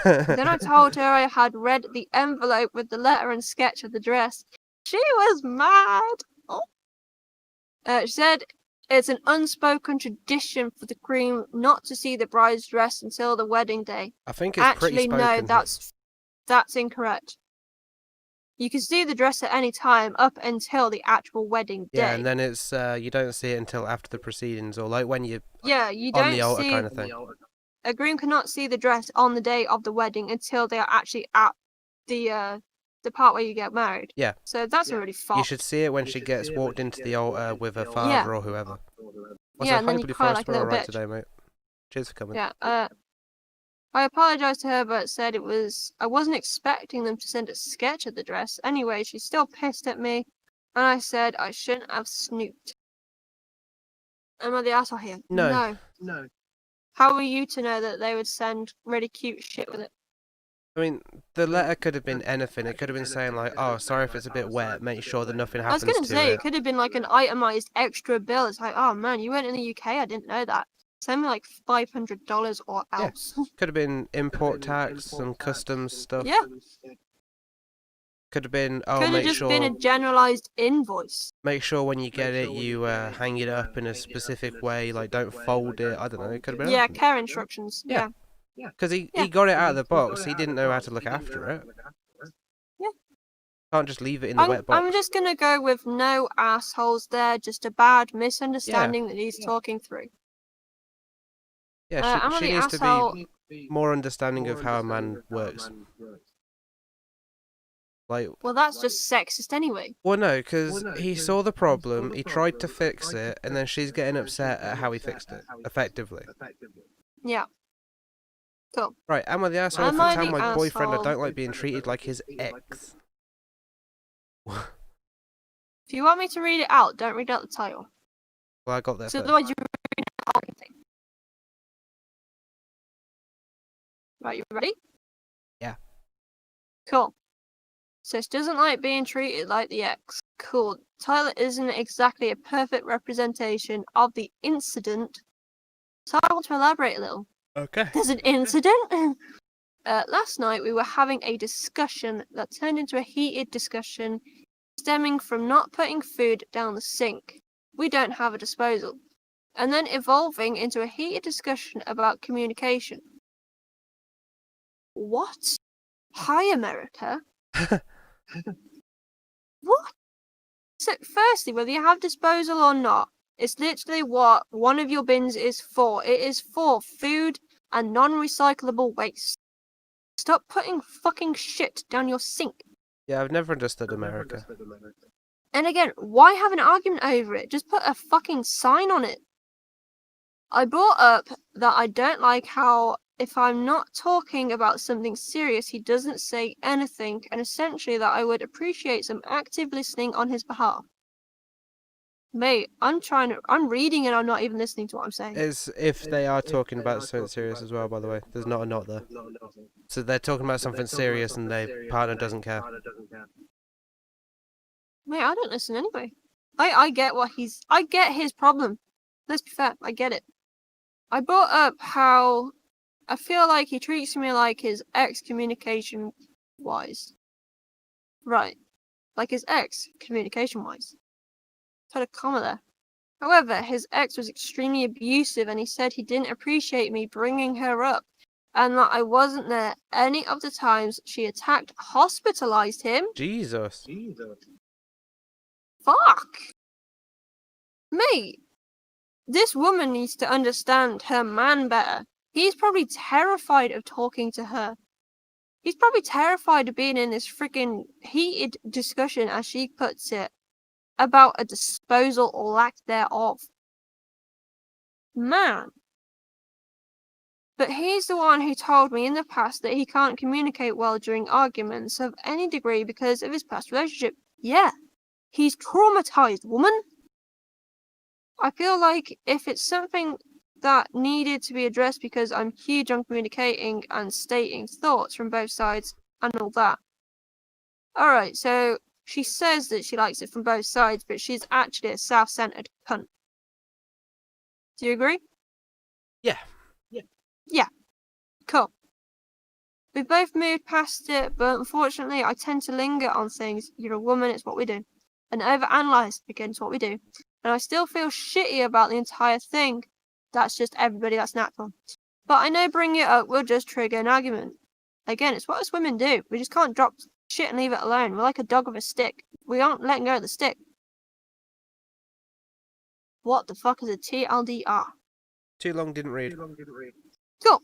Then I told her I had read the envelope with the letter and sketch of the dress. She was mad. Oh. She said it's an unspoken tradition for the groom not to see the bride's dress until the wedding day. I think it's pretty spoken. No, that's incorrect. You can see the dress at any time up until the actual wedding day. Yeah, and then it's you don't see it until after the proceedings, or like when you you on don't the altar see kind of thing. A groom cannot see the dress on the day of the wedding until they are actually at the part where you get married. Yeah. So that's already fucked. You should see it when she gets walked into the altar with her father or whoever. Also, and then you cry like a little bitch. Today, mate. Cheers for coming. Yeah. I apologised to her, but said I wasn't expecting them to send a sketch of the dress. Anyway, she's still pissed at me, and I said I shouldn't have snooped. Am I the asshole here? No. How were you to know that they would send really cute shit with it? I mean, the letter could have been anything. It could have been saying like, "Oh, sorry if it's a bit wet. Make sure that nothing happens to it." I was gonna say it could have been like an itemized extra bill. It's like, oh man, you went in the UK. I didn't know that. Send me like $500 or else. Yeah. Could have been import tax and customs stuff. Yeah. Could have been. Oh, could have just been a generalized invoice. Make sure when you get it, you hang it up in a specific way. Like, don't fold it. I don't know. It could have been. Yeah, anything. care instructions. Yeah. Because he got it out of the box. He didn't know how to look after it. Yeah. Can't just leave it in the wet box. I'm just gonna go with no assholes there. Just a bad misunderstanding that he's talking through. Yeah, she needs to be more understanding of how a man works. Like, well, that's just sexist anyway. Well, no, because he saw the problem, he tried to fix it, and then she's getting upset at how he fixed it, effectively. Yeah. Cool. Right, am I the asshole for telling my boyfriend I don't like being treated like his ex? If you want me to read it out, don't read out the title. Well, I got there so first. Otherwise you read out everything. Right, you ready? Yeah. Cool. So she doesn't like being treated like the ex. Cool. Tyler isn't exactly a perfect representation of the incident, so I want to elaborate a little. Okay. There's an incident. Last night we were having a discussion that turned into a heated discussion stemming from not putting food down the sink. We don't have a disposal. And then evolving into a heated discussion about communication. What? Hi, America. What? So, firstly, whether you have disposal or not, it's literally what one of your bins is for. It is for food and non-recyclable waste. Stop putting fucking shit down your sink. Yeah, I've never understood America. And again, why have an argument over it? Just put a fucking sign on it. I brought up that I don't like how if I'm not talking about something serious, he doesn't say anything, and essentially that I would appreciate some active listening on his behalf. Mate, I'm reading and I'm not even listening to what I'm saying. It's if they are talking about something serious as well, by the way. There's not a not there. So they're talking about something serious and their partner doesn't care. Mate, I don't listen anyway. I get I get his problem. Let's be fair, I get it. I brought up how I feel like he treats me like his ex communication wise. Right. Like his ex communication wise. Put a comma there. However, his ex was extremely abusive and he said he didn't appreciate me bringing her up and that I wasn't there any of the times she attacked, hospitalized him. Jesus. Fuck. Mate, this woman needs to understand her man better. He's probably terrified of talking to her. He's probably terrified of being in this freaking heated discussion, as she puts it, about a disposal or lack thereof. Man. But he's the one who told me in the past that he can't communicate well during arguments of any degree because of his past relationship. Yeah, he's traumatized, woman. I feel like if it's something that needed to be addressed because I'm huge on communicating and stating thoughts from both sides and all that. Alright, so she says that she likes it from both sides, but she's actually a self-centered cunt. Do you agree? Yeah. Yeah. Cool. We've both moved past it, but unfortunately I tend to linger on things. You're a woman, it's what we do. And overanalyze, again, it's what we do. And I still feel shitty about the entire thing. That's just everybody, that's natural. But I know bringing it up will just trigger an argument. Again, it's what us women do. We just can't drop shit and leave it alone. We're like a dog with a stick. We aren't letting go of the stick. What the fuck is a TLDR? Too long didn't read. Cool.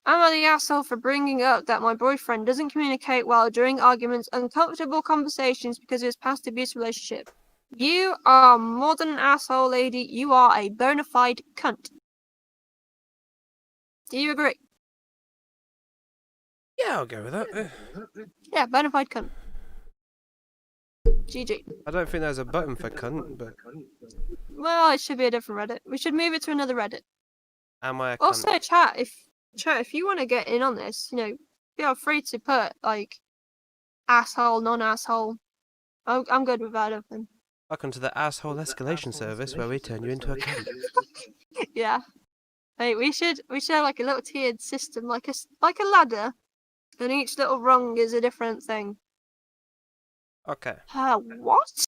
Am I the asshole for bringing up that my boyfriend doesn't communicate well during arguments, uncomfortable conversations because of his past abuse relationship? You are more than an asshole, lady. You are a bona fide cunt. Do you agree? Yeah, I'll go with that. Yeah, bona fide cunt. GG. I don't think there's a button for cunt, but... Well, it should be a different Reddit. We should move it to another Reddit. Am I a cunt? Also, chat, if you want to get in on this, feel free to put, asshole, non-asshole. I'm good with that, open. Welcome to the asshole escalation service where we turn you into a cunt. Yeah. Hey, we should have like a little tiered system, like a ladder, and each little rung is a different thing. Okay. What?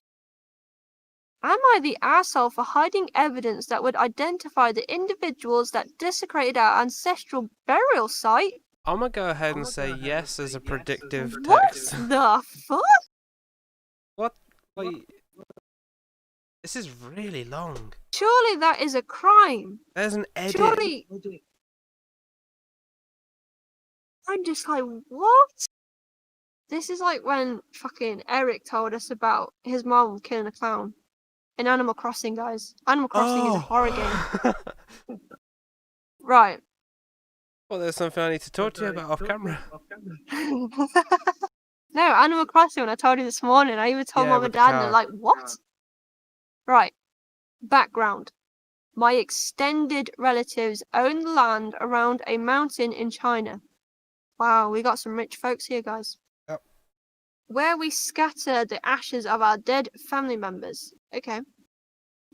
Am I the asshole for hiding evidence that would identify the individuals that desecrated our ancestral burial site? I'm gonna go ahead and say yes as a predictive What text. the fuck? What? Wait. This is really long. Surely that is a crime. There's an edit. Surely. I'm just like, what? This is like when fucking Eric told us about his mom killing a clown in Animal Crossing, guys. Animal Crossing is a horror game. Right. Well, there's something I need to talk to you about off camera. No, Animal Crossing, when I told you this morning, I even told mom and dad, and they're like, what? Right. Background. My extended relatives own the land around a mountain in China. Wow, we got some rich folks here, guys. Yep. Where we scatter the ashes of our dead family members. Okay.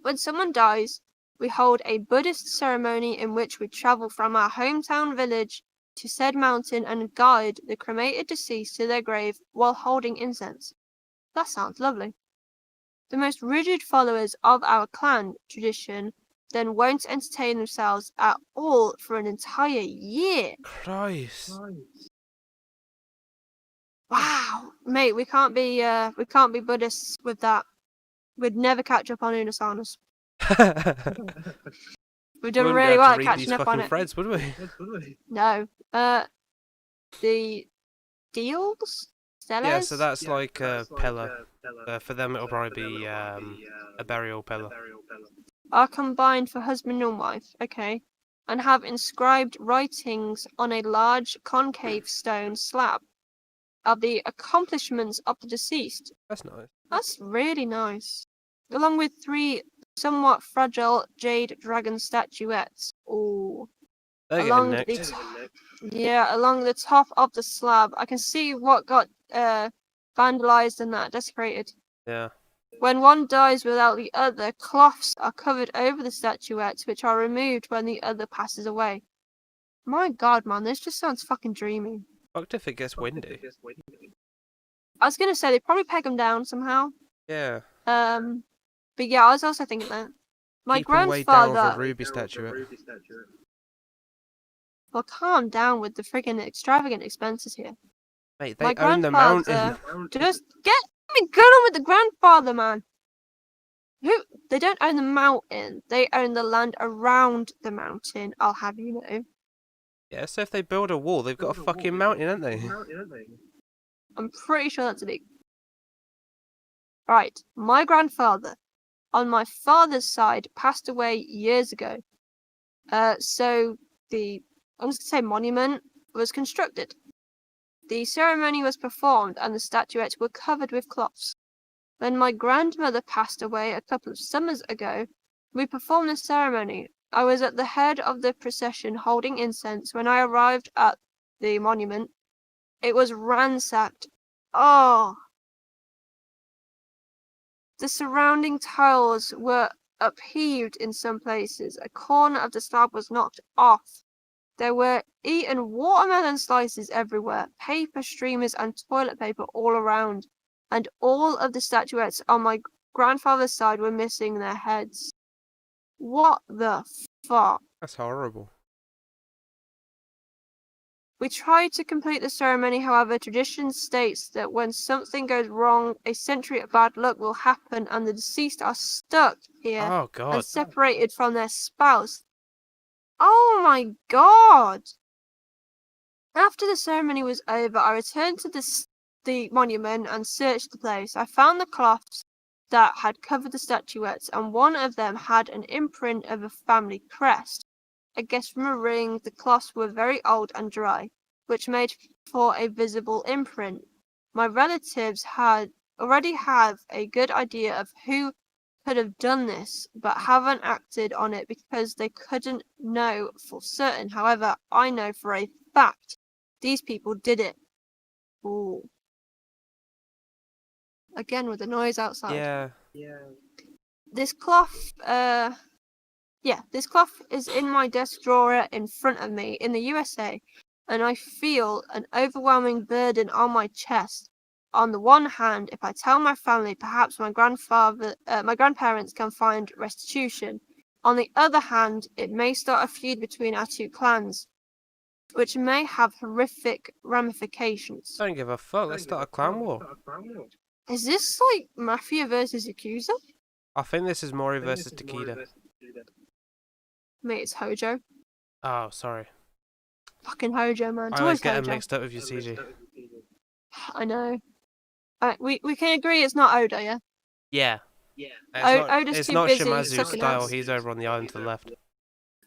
When someone dies, we hold a Buddhist ceremony in which we travel from our hometown village to said mountain and guide the cremated deceased to their grave while holding incense. That sounds lovely. The most rigid followers of our clan tradition then won't entertain themselves at all for an entire year. Christ. Wow, mate, we can't be Buddhists with that. We'd never catch up on Unosanus. We've done really well at catching up on it. Threads, would we? No. The deals? Stellas? Yeah, so that's like a pillar. For them, it'll probably be a burial pillar. Are combined for husband and wife. Okay. and have inscribed writings on a large concave stone slab of the accomplishments of the deceased. That's nice. That's really nice. Along with 3 somewhat fragile jade dragon statuettes. Ooh. They're getting nicked. Along the top of the slab. I can see what got vandalized and that desecrated. Yeah. When one dies without the other, cloths are covered over the statuettes, which are removed when the other passes away. My god, man, this just sounds fucking dreamy. Fucked if it gets windy. I was gonna say they probably peg them down somehow. Yeah. But yeah, I was also thinking that. My Keep 'em way down with a grandfather. ruby statuette. Well, calm down with the friggin' extravagant expenses here. Mate, My they own the grandfather. mountain. Just get me going on with the grandfather, man. They don't own the mountain. They own the land around the mountain. I'll have you know. Yeah, so if they build a wall, they've got a fucking mountain, haven't they? I'm pretty sure that's a big. Right, my grandfather, on my father's side, passed away years ago. So I'm just gonna say monument was constructed. The ceremony was performed, and the statuettes were covered with cloths. When my grandmother passed away a couple of summers ago, we performed the ceremony. I was at the head of the procession holding incense. When I arrived at the monument, it was ransacked. Oh! The surrounding tiles were upheaved in some places. A corner of the slab was knocked off. There were eaten watermelon slices everywhere, paper streamers and toilet paper all around, and all of the statuettes on my grandfather's side were missing their heads. What the fuck? That's horrible. We tried to complete the ceremony, however, tradition states that when something goes wrong, a century of bad luck will happen and the deceased are stuck here Oh god. and separated from their spouse. Oh my god! After the ceremony was over, I returned to the monument and searched the place. I found the cloths that had covered the statuettes, and one of them had an imprint of a family crest. I guess from a ring. The cloths were very old and dry, which made for a visible imprint. My relatives had already have a good idea of who could have done this, but haven't acted on it because they couldn't know for certain. However, I know for a fact these people did it. Ooh. Again with the noise outside. Yeah. This cloth, this cloth is in my desk drawer in front of me in the USA, and I feel an overwhelming burden on my chest. On the one hand, if I tell my family, perhaps my grandparents can find restitution. On the other hand, it may start a feud between our 2 clans, which may have horrific ramifications. Don't give a fuck. Let's start a clan war. Is this like Mafia versus Yakuza? I think this is Mori versus Takeda. Mate, it's Hojo. Oh, sorry. Fucking Hojo, man. I always get them mixed up with you, CG. I know. We can agree it's not Oda, yeah? Yeah. Oda's It's too not busy Shimazu's sucking style. ass. He's over on the island to the left.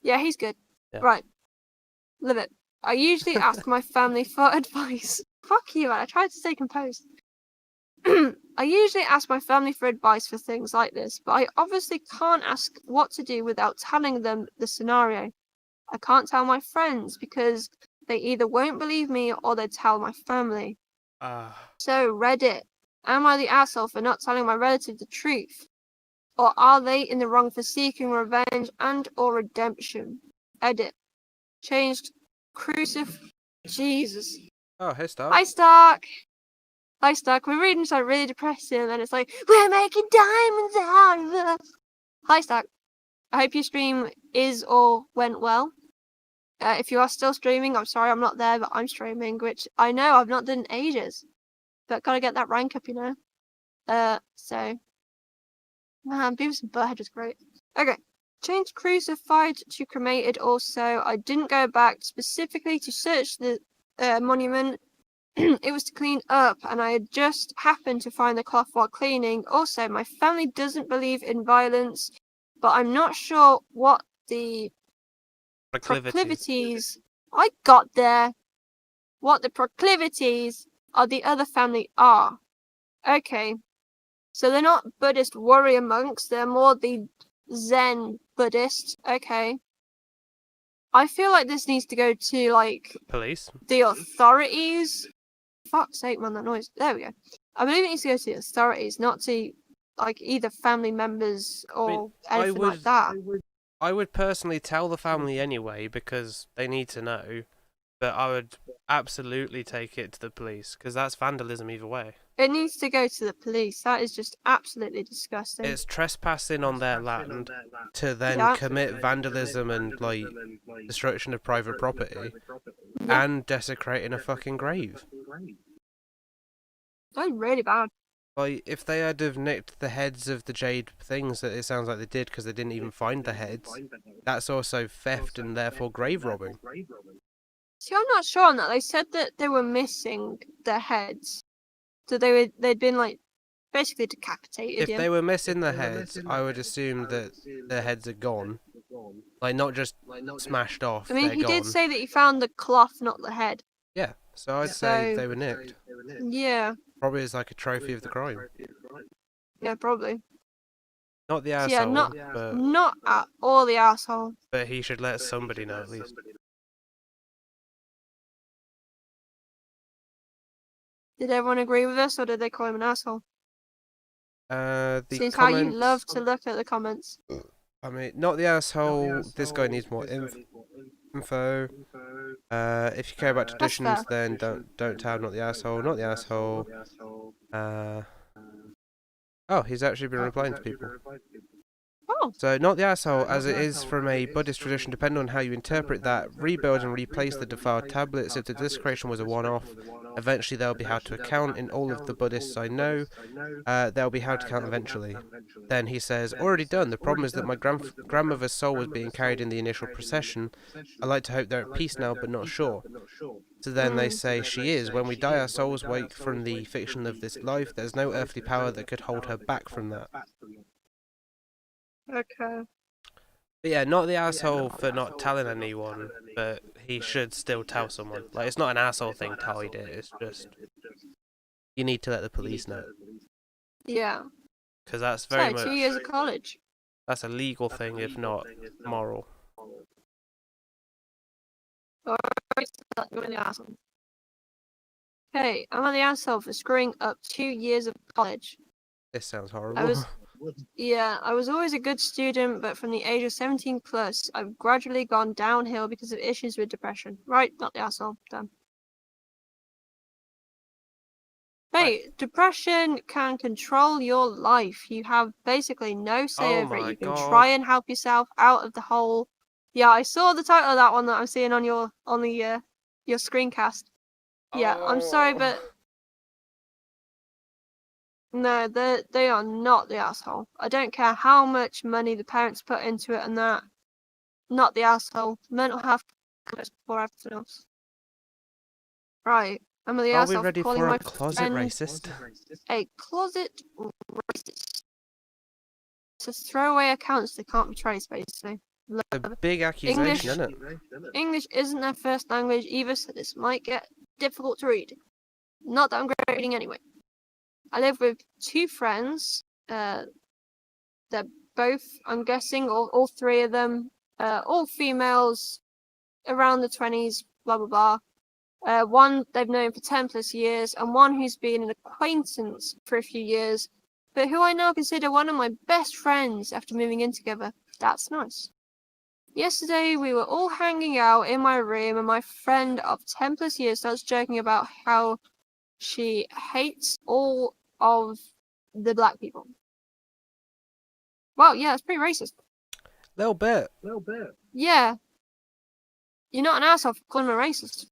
Yeah, he's good. Yeah. Right. Love it. I usually ask my family for advice. Fuck you, man. I tried to stay composed. I usually ask my family for advice for things like this, but I obviously can't ask what to do without telling them the scenario. I can't tell my friends because they either won't believe me or they'd tell my family. So, Reddit, am I the asshole for not telling my relative the truth? Or are they in the wrong for seeking revenge and or redemption? Edit. Changed Jesus. Oh, hey, Stark. Hi, Stark. Hi, Stark. We're reading something really depressing, and it's like, we're making diamonds out of us. Hi, Stark. I hope your stream is or went well. If you are still streaming, I'm sorry I'm not there, but I'm streaming, which I know I've not done in ages. But gotta get that rank up, you know. Man, Beavis and Butthead was great. Okay. Changed crucified to cremated also. I didn't go back specifically to search the monument. It was to clean up, and I had just happened to find the cloth while cleaning. Also, my family doesn't believe in violence, but I'm not sure what the proclivities. I got there. What the proclivities of the other family are. Okay. So they're not Buddhist warrior monks, they're more the Zen Buddhists. Okay. I feel like this needs to go to, like, Police? the authorities. Fuck's sake, man, that noise. There we go. I believe it needs to go to the authorities, not to, like, either family members or anything like that. I would personally tell the family anyway, because they need to know. But I would absolutely take it to the police, because that's vandalism either way. It needs to go to the police. That is just absolutely disgusting. It's trespassing on their land to then commit vandalism and, like, destruction of private property and desecrating a fucking grave. That's really bad. Like, if they had have nicked the heads of the jade things that it sounds like they did because they didn't even find the heads, that's also theft and therefore grave robbing. See, I'm not sure on that. They said that they were missing their heads. So they'd been, like, basically decapitated. If they were missing the heads, I would assume that their heads are gone. Like, not just smashed off. I mean, he gone. did say that he found the cloth, not the head. Yeah, so I'd say they were nicked. Yeah. Probably as like a trophy of the crime. Yeah, probably. Not the asshole, yeah, not at all the asshole. But he should let somebody know at least. Did everyone agree with us, or did they call him an asshole? Seems how you love to look at the comments. I mean, not the asshole. This guy needs more info. If you care about traditions, then don't tell not the asshole. Not the asshole. Oh, he's actually been replying to people. Oh. So, not the asshole, as it is from a Buddhist tradition, depending on how you interpret that, rebuild and replace the defiled tablets. If the desecration was a one-off, eventually they'll be held to account. In all of the Buddhists I know, they'll be held to account eventually. Then he says, already done. The problem is that my grandmother's soul was being carried in the initial procession. I like to hope they're at peace now, but not sure. So then they say, she is. When we die, our souls wake from the fiction of this life. There's no earthly power that could hold her back from that. Okay. But yeah, not the asshole for not telling anyone, but he should still tell someone. Like, it's not an asshole thing Ty did, it's just, you need to let the police know. Yeah. Because that's very much... 2 years of college. That's a legal thing, if not moral. Hey, am I the asshole for screwing up 2 years of college? This sounds horrible. I was always a good student, but from the age of 17 plus, I've gradually gone downhill because of issues with depression. Right, not the asshole. Done. Hey, depression can control your life. You have basically no say over it. You can try and help yourself out of the hole. Yeah, I saw the title of that one that I'm seeing on your screencast. Yeah, I'm sorry, but no, they are not the asshole. I don't care how much money the parents put into it and that. Not the asshole. Mental health comes before everything else. Right. I'm the asshole. Are we ready for a closet racist? A closet racist. Just throwaway accounts that can't be traced, basically. A big accusation, isn't it? English isn't their first language either, so this might get difficult to read. Not that I'm great at reading anyway. I live with 2 friends. They're both, I'm guessing, all 3 of them, all females, around the 20s, blah, blah, blah. One they've known for 10 plus years, and one who's been an acquaintance for a few years, but who I now consider one of my best friends after moving in together. That's nice. Yesterday, we were all hanging out in my room, and my friend of 10 plus years starts joking about how she hates all of the black people. Wow, yeah, it's pretty racist. Little bit. Yeah. You're not an asshole for calling her racist.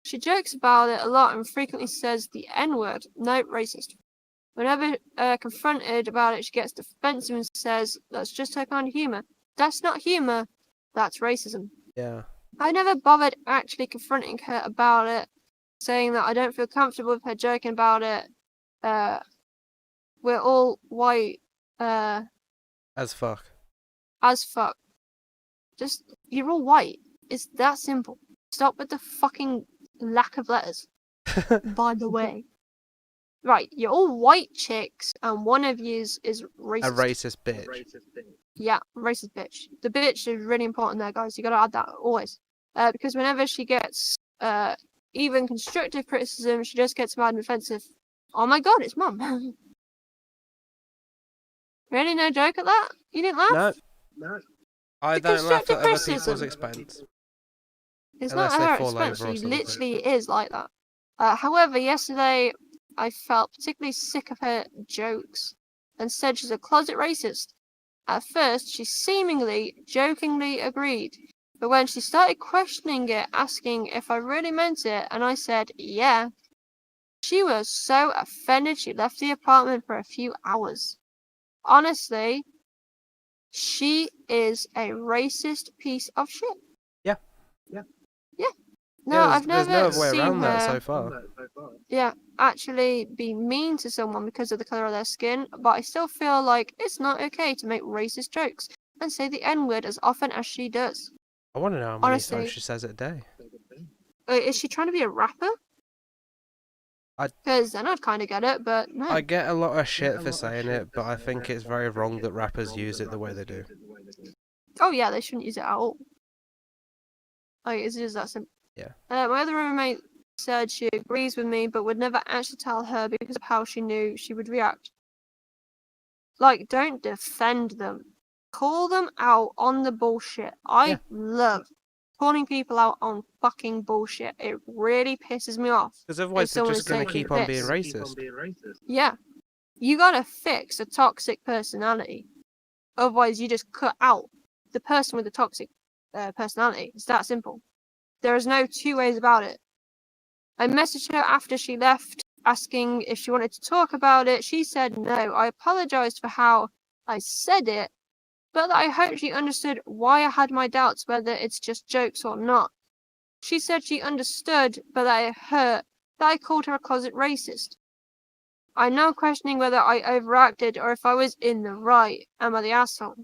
She jokes about it a lot and frequently says the N-word. No, racist. Whenever confronted about it, she gets defensive and says that's just her kind of humour. That's not humour, that's racism. Yeah. I never bothered actually confronting her about it, saying that I don't feel comfortable with her joking about it. We're all white. As fuck. As fuck. You're all white. It's that simple. Stop with the fucking lack of letters. By the way. Right, you're all white chicks, and one of yous is racist. A racist bitch. Yeah, racist bitch. The bitch is really important there, guys. You gotta add that always. Because whenever she gets even constructive criticism, she just gets mad and offensive. Oh my god, it's mum. Really, no joke at that? You didn't laugh? No. I don't laugh at other people's expense. It's Unless not they at her fall expense. over or She something. literally is like that. However, yesterday I felt particularly sick of her jokes and said she's a closet racist. At first, she seemingly jokingly agreed, but when she started questioning it, asking if I really meant it, and I said, yeah, she was so offended she left the apartment for a few hours. Honestly, she is a racist piece of shit. Yeah. No, Yeah, I've there's never no other way seen around that her so far. actually be mean to someone because of the colour of their skin, but I still feel like it's not okay to make racist jokes and say the N-word as often as she does. I want to know how many Honestly. times she says it a day. Is she trying to be a rapper? Because then I'd kind of get it, but no. I get a lot of shit for saying it, but I think it's very wrong that rappers use it the way they do. Oh yeah, they shouldn't use it at all. Like, it's just that simple. Yeah. My other roommate said she agrees with me, but would never actually tell her because of how she knew she would react. Like, don't defend them. Call them out on the bullshit. I love calling people out on fucking bullshit. It really pisses me off. Because otherwise they're just going to keep on being this. racist. Yeah. You gotta fix a toxic personality. Otherwise, you just cut out the person with the toxic personality. It's that simple. There is no two ways about it. I messaged her after she left, asking if she wanted to talk about it. She said no. I apologized for how I said it, but I hope she understood why I had my doubts whether it's just jokes or not. She said she understood, but that it hurt that I called her a closet racist. I'm now questioning whether I overacted or if I was in the right. Am I the asshole?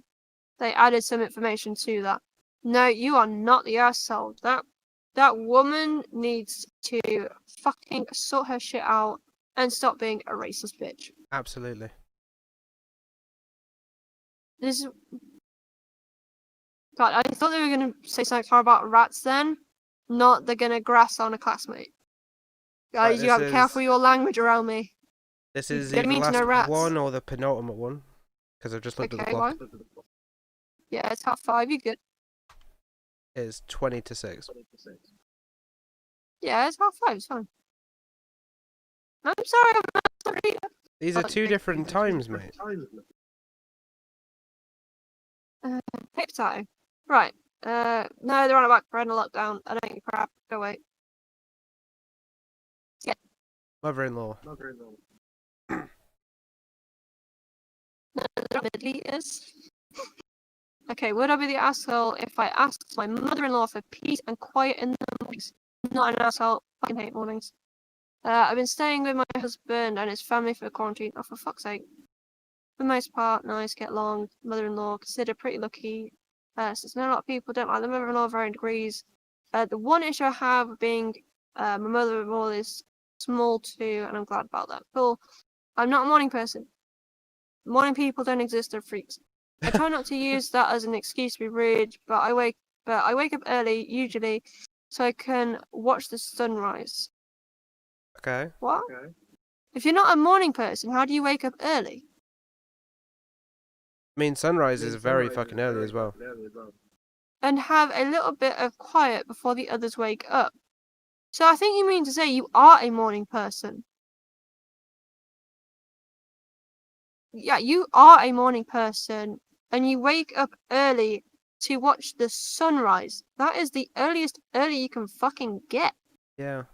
They added some information to that. No, you are not the asshole. That woman needs to fucking sort her shit out and stop being a racist bitch. Absolutely. This. God, I thought they were gonna say something hard about rats then, not they're gonna grass on a classmate. Guys, you have to be careful your language around me. This is either the last one or the penultimate one, because I've just looked at the clock. Why? Yeah, it's 5:30, you're good. It's 20 to 6. Yeah, it's 5:30, it's fine. I'm sorry, I'm not sorry. These are two different times, mate. Paper time. Right. No, they're on about parental lockdown. I don't give a crap. Go away. Yeah. Mother-in-law. Milliliters. Okay, would I be the asshole if I asked my mother-in-law for peace and quiet in the mornings? Not an asshole. Fucking hate mornings. I've been staying with my husband and his family for quarantine. Oh, for fuck's sake. For the most part, nice, get along. Mother-in-law, consider pretty lucky. Since not a lot of people don't like the mother-in-law of varying degrees. The one issue I have being my mother-in-law is small too, and I'm glad about that. Cool. I'm not a morning person. Morning people don't exist, they're freaks. I try not to use that as an excuse to be rude, but I wake up early, usually, so I can watch the sunrise. Okay. What? Okay. If you're not a morning person, how do you wake up early? I mean, sunrise is very fucking early as well. And have a little bit of quiet before the others wake up. So I think you mean to say you are a morning person. Yeah, you are a morning person, and you wake up early to watch the sunrise. That is the earliest early you can fucking get. Yeah.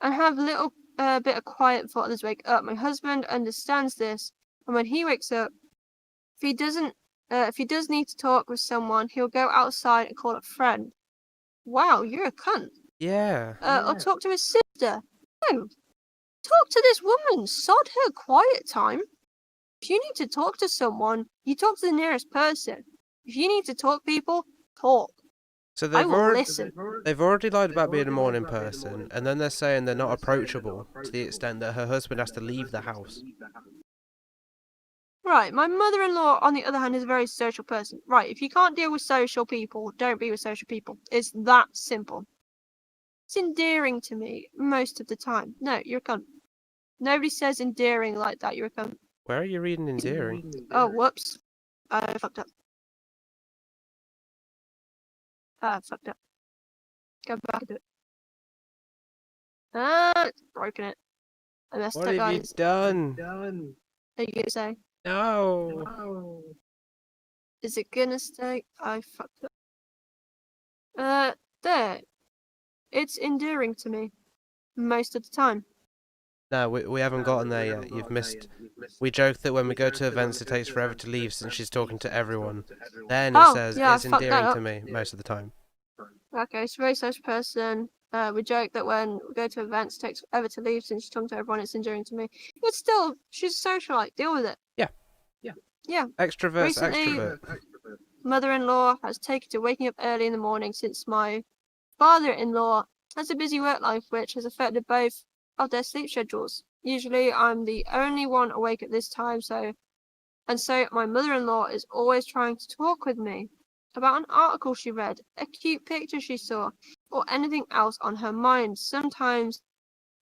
And have a little bit of quiet before others wake up. My husband understands this, and when he wakes up, if he does need to talk with someone, he'll go outside and call a friend. Wow, you're a cunt. Yeah. Or talk to his sister. No. Talk to this woman. Sod her quiet time. If you need to talk to someone, you talk to the nearest person. If you need to talk people, talk. So I will listen. they've already lied about being a morning person, and then they're saying they're not approachable to the extent that her husband has to leave the house. Right, my mother-in-law, on the other hand, is a very social person. Right, if you can't deal with social people, don't be with social people. It's that simple. It's endearing to me most of the time. No, you're a cunt. Nobody says endearing like that, you're a cunt. Where are you reading endearing? Oh, whoops. I fucked up. I fucked up. Go back to it. It's broken it. I messed What up, have you guys. done? Are you gonna say? No. Is it gonna stay? I fucked up. There. It's endearing to me. Most of the time. No, we haven't gotten there yet. You've missed. We joke that when we go to events, it takes forever to leave since she's talking to everyone. Then it says yeah, it's endearing to me most of the time. Okay, she's a very social person. We joke that when we go to events, it takes forever to leave since she's talking to everyone. It's endearing to me. But still, she's a socialite. Deal with it. Yeah. Extrovert's Recently, extrovert. Mother-in-law has taken to waking up early in the morning since my father-in-law has a busy work life, which has affected both of their sleep schedules. Usually, I'm the only one awake at this time, so my mother-in-law is always trying to talk with me about an article she read, a cute picture she saw, or anything else on her mind. Sometimes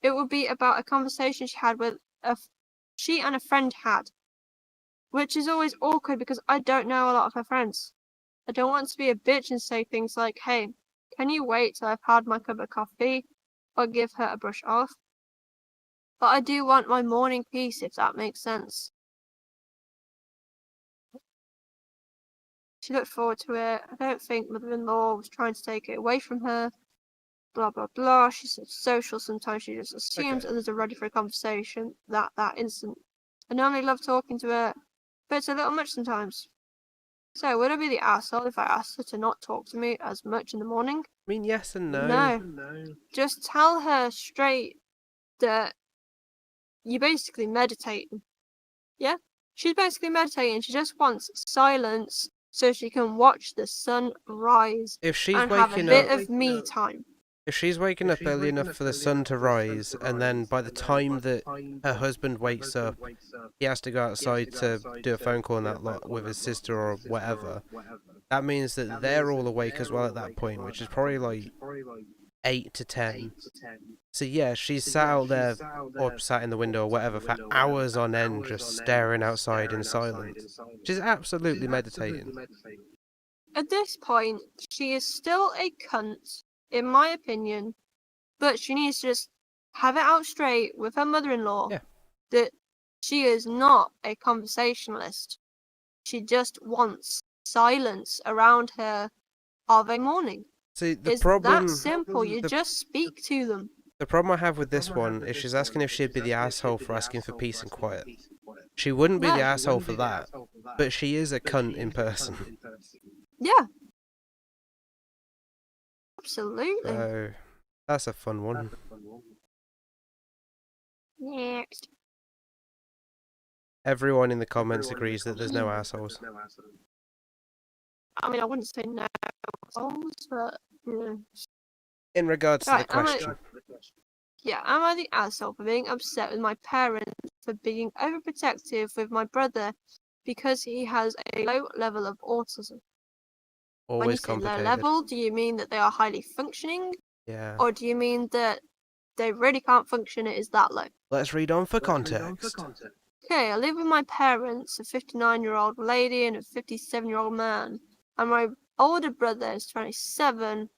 it would be about a conversation she and a friend had, which is always awkward because I don't know a lot of her friends. I don't want to be a bitch and say things like, hey, can you wait till I've had my cup of coffee, or give her a brush off? But I do want my morning peace, if that makes sense. She looked forward to it. I don't think mother-in-law was trying to take it away from her. Blah, blah, blah. She said social. Sometimes she just assumes others are ready for a conversation that instant. I normally love talking to her, but it's a little much sometimes. So, would I be the asshole if I asked her to not talk to me as much in the morning? I mean, yes and no. No. Just tell her straight that you're basically meditating. Yeah? She's basically meditating. She just wants silence so she can watch the sun rise If she's and have a waking bit up, of me time. if she's waking up early enough for the sun to rise, and then by the time that her husband wakes up, he has to go outside to do a phone call and that lot with his sister or whatever, that means that they're all awake as well at that point, which is probably like 8 to 10. So yeah, she's sat out there or sat in the window or whatever for hours on end just staring outside in silence. She's absolutely meditating. At this point, she is still a cunt, in my opinion, but she needs to just have it out straight with her mother-in-law that she is not a conversationalist. She just wants silence around her of a morning. See, It's that simple. You just speak to them. The problem I have with this one is she's asking if she'd be the asshole for asking for peace and quiet. She wouldn't be the asshole for that, but she is a cunt in person. Yeah. Absolutely. So, that's a fun one. Next. Everyone in the comments agrees that there's no assholes. I mean, I wouldn't say no assholes, but In regards to the question. Am I the asshole for being upset with my parents for being overprotective with my brother because he has a low level of autism? Always when you say complicated. low level, do you mean that they are highly functioning? Yeah. Or do you mean that they really can't function, it is that low? Let's read on for context. Okay, I live with my parents, a 59-year-old lady and a 57-year-old man. And my older brother is 27,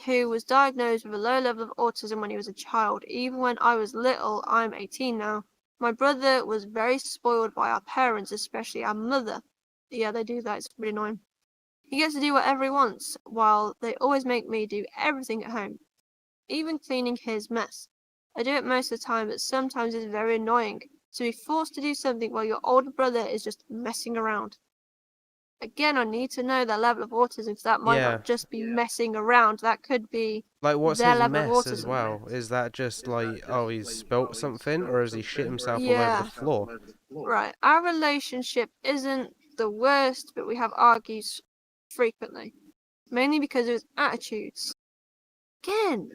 who was diagnosed with a low level of autism when he was a child. Even when I was little, I'm 18 now. My brother was very spoiled by our parents, especially our mother. Yeah, they do that, it's really annoying. He gets to do whatever he wants, while they always make me do everything at home, even cleaning his mess. I do it most of the time, but sometimes it's very annoying to be forced to do something while your older brother is just messing around. Again, I need to know their level of autism, because that might not just be messing around. That could be like, what's their his level mess of autism as well? Is that just like, oh, he's spilt something, or has he shit himself all over the floor? Right. Our relationship isn't the worst, but we have frequently, mainly because of his attitudes. Again,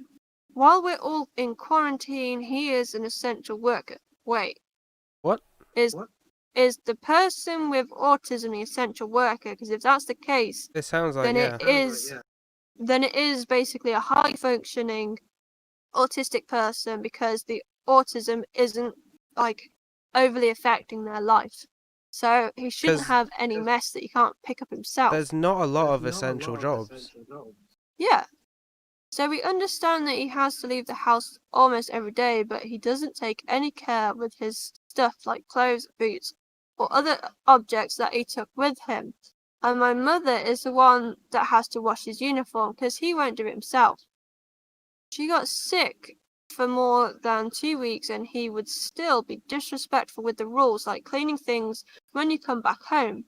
while we're all in quarantine, he is an essential worker. Wait. What? Is the person with autism the essential worker? Because if that's the case, It sounds like, then yeah. it is basically a high functioning autistic person, because the autism isn't like overly affecting their life. So he shouldn't 'Cause have any mess that he can't pick up himself. there's not a lot of essential jobs. Yeah. So we understand that he has to leave the house almost every day, but he doesn't take any care with his stuff like clothes, boots, or other objects that he took with him. And my mother is the one that has to wash his uniform because he won't do it himself. She got sick for more than 2 weeks and he would still be disrespectful with the rules, like cleaning things when you come back home.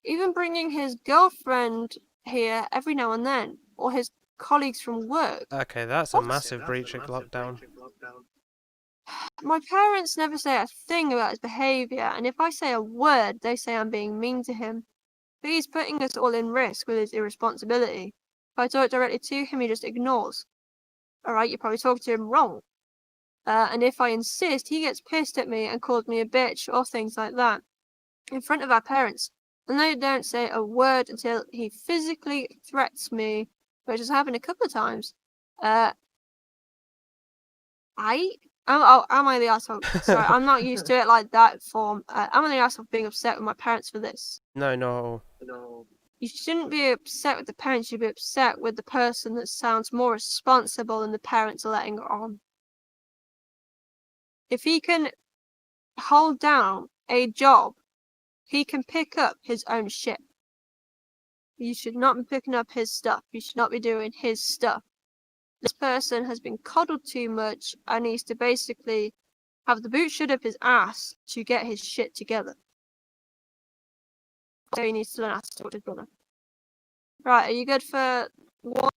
Even bringing his girlfriend here every now and then, or his colleagues from work. Okay, that's a massive breach of lockdown. My parents never say a thing about his behaviour, and if I say a word, they say I'm being mean to him. But he's putting us all in risk with his irresponsibility. If I talk directly to him, he just ignores. Alright, you probably talked to him wrong. And if I insist, he gets pissed at me and calls me a bitch or things like that in front of our parents. And they don't say a word until he physically threats me, which has happened a couple of times. Am I the asshole? Sorry, I'm not used to it like that form. Am I the asshole being upset with my parents for this? No. You shouldn't be upset with the parents, you should be upset with the person that sounds more responsible than the parents are letting on. If he can hold down a job, he can pick up his own shit. You should not be picking up his stuff. You should not be doing his stuff. This person has been coddled too much and needs to basically have the boot shut up his ass to get his shit together. So he needs to learn how to talk to his brother. Right, are you good for one?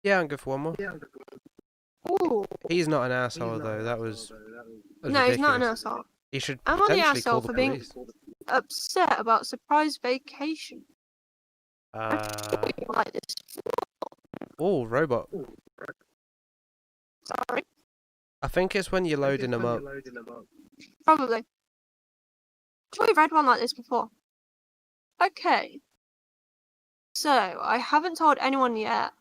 Yeah, I'm good for one more. Ooh. He's not an asshole though. That was No, he's not an ridiculous. asshole. He should Am I the potentially call asshole the for being police. upset about surprise vacation? Like this. Oh, robot. Sorry. I think it's when you're loading them up. Probably. Sure, we've read one like this before. Okay. So, I haven't told anyone yet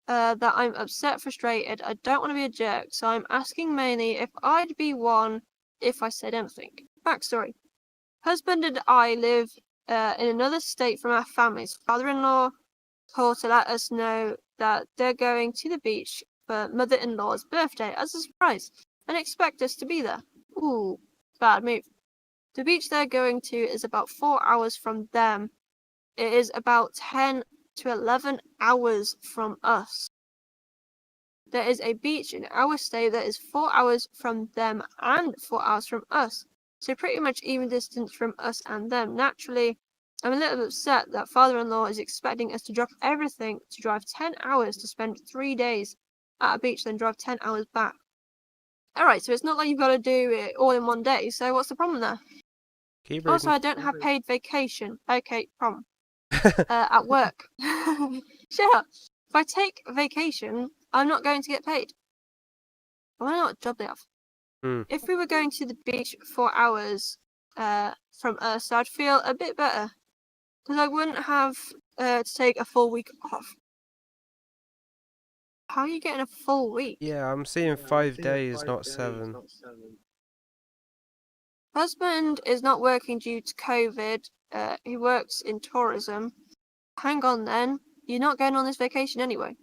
that I'm upset, frustrated. I don't want to be a jerk, so I'm asking mainly if I'd be one if I said anything. Backstory. Husband and I live in another state from our families. Father-in-law called to let us know that they're going to the beach for mother-in-law's birthday as a surprise and expect us to be there. Ooh, bad move. The beach they're going to is about 4 hours from them. It is about 10 to 11 hours from us. There is a beach in our state that is 4 hours from them and 4 hours from us. So pretty much even distance from us and them. Naturally, I'm a little upset that father-in-law is expecting us to drop everything to drive 10 hours to spend 3 days at a beach, then drive 10 hours back. Alright, so it's not like you've got to do it all in one day, so what's the problem there? Keep Also, reading. I don't have paid vacation. Okay, problem. At work. Shut up. If I take vacation, I'm not going to get paid. I want to know what job they have. If we were going to the beach 4 hours from us, I'd feel a bit better. Because I wouldn't have to take a full week off. How are you getting a full week? Yeah, I'm seeing 5 days, not 7. Husband is not working due to COVID. He works in tourism. Hang on then. You're not going on this vacation anyway.